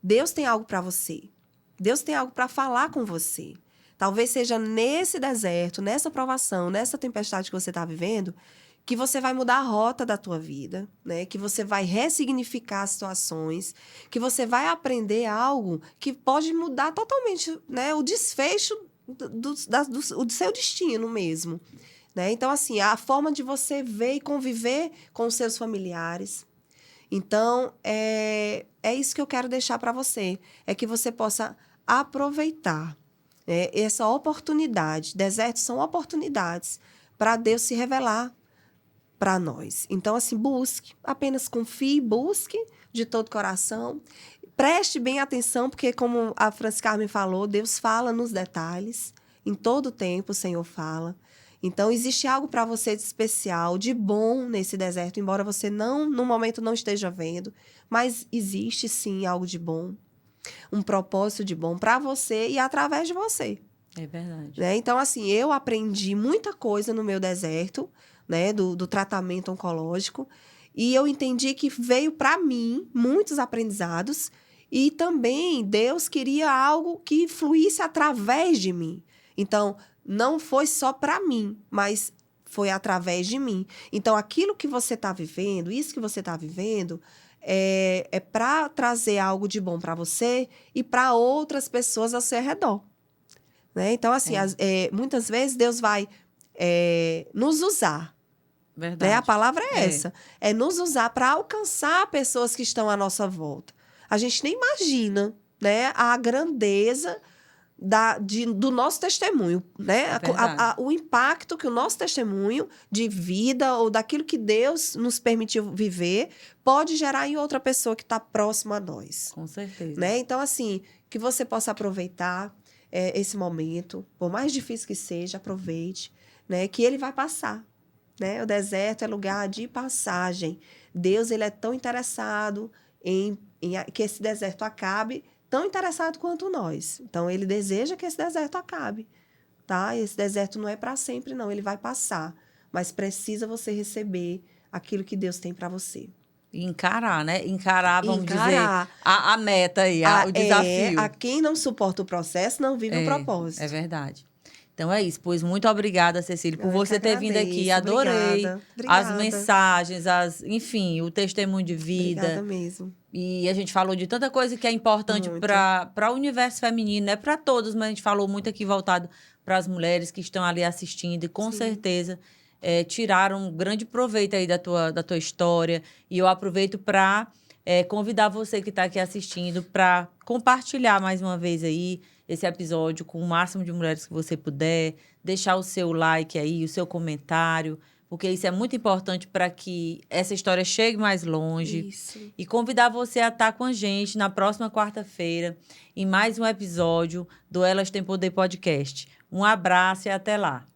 Deus tem algo para você. Deus tem algo para falar com você. Talvez seja nesse deserto, nessa provação, nessa tempestade que você está vivendo, que você vai mudar a rota da tua vida, né? Que você vai ressignificar as situações, que você vai aprender algo que pode mudar totalmente, né? O desfecho do seu destino mesmo, né? Então, assim, a forma de você ver e conviver com os seus familiares. Então, é isso que eu quero deixar para você, é que você possa aproveitar, né, essa oportunidade. Desertos são oportunidades para Deus se revelar para nós. Então, assim, busque, apenas confie, busque de todo coração. Preste bem atenção, porque como a Franci Carmen falou, Deus fala nos detalhes. Em todo tempo o Senhor fala. Então, existe algo para você de especial, de bom nesse deserto, embora você no momento não esteja vendo. Mas existe, sim, algo de bom. Um propósito de bom para você e através de você. É verdade. Né? Então, assim, eu aprendi muita coisa no meu deserto, né, do tratamento oncológico, e eu entendi que veio para mim muitos aprendizados, e também Deus queria algo que fluísse através de mim. Então, não foi só para mim, mas foi através de mim. Então, aquilo que você está vivendo, isso que você está vivendo, é para trazer algo de bom para você e para outras pessoas ao seu redor. Né? Então, assim, muitas vezes Deus vai nos usar. Verdade. Né? A palavra é essa. É nos usar para alcançar pessoas que estão à nossa volta. A gente nem imagina, né, a grandeza do nosso testemunho. Né? O impacto que o nosso testemunho de vida ou daquilo que Deus nos permitiu viver pode gerar em outra pessoa que está próxima a nós. Com certeza. Né? Então, assim, que você possa aproveitar esse momento, por mais difícil que seja, aproveite, né? Que ele vai passar, né? O deserto é lugar de passagem. Deus, ele é tão interessado em que esse deserto acabe, tão interessado quanto nós. Então, ele deseja que esse deserto acabe, tá? Esse deserto não é para sempre, não. Ele vai passar, mas precisa você receber aquilo que Deus tem para você. Encarar, né? Vamos dizer, a meta aí, o desafio. A quem não suporta o processo não vive o propósito. É verdade. Então é isso. Pois muito obrigada, Cecília, por você ter vindo aqui. Adorei as mensagens, enfim, o testemunho de vida. Obrigada mesmo. E a gente falou de tanta coisa que é importante para o universo feminino, não é para todos, mas a gente falou muito aqui voltado para as mulheres que estão ali assistindo e com certeza tiraram um grande proveito aí da tua história. E eu aproveito para convidar você que está aqui assistindo para compartilhar mais uma vez aí esse episódio com o máximo de mulheres que você puder, deixar o seu like aí, o seu comentário, porque isso é muito importante para que essa história chegue mais longe. Isso. E convidar você a estar com a gente na próxima quarta-feira em mais um episódio do Elas Têm Poder Podcast. Um abraço e até lá.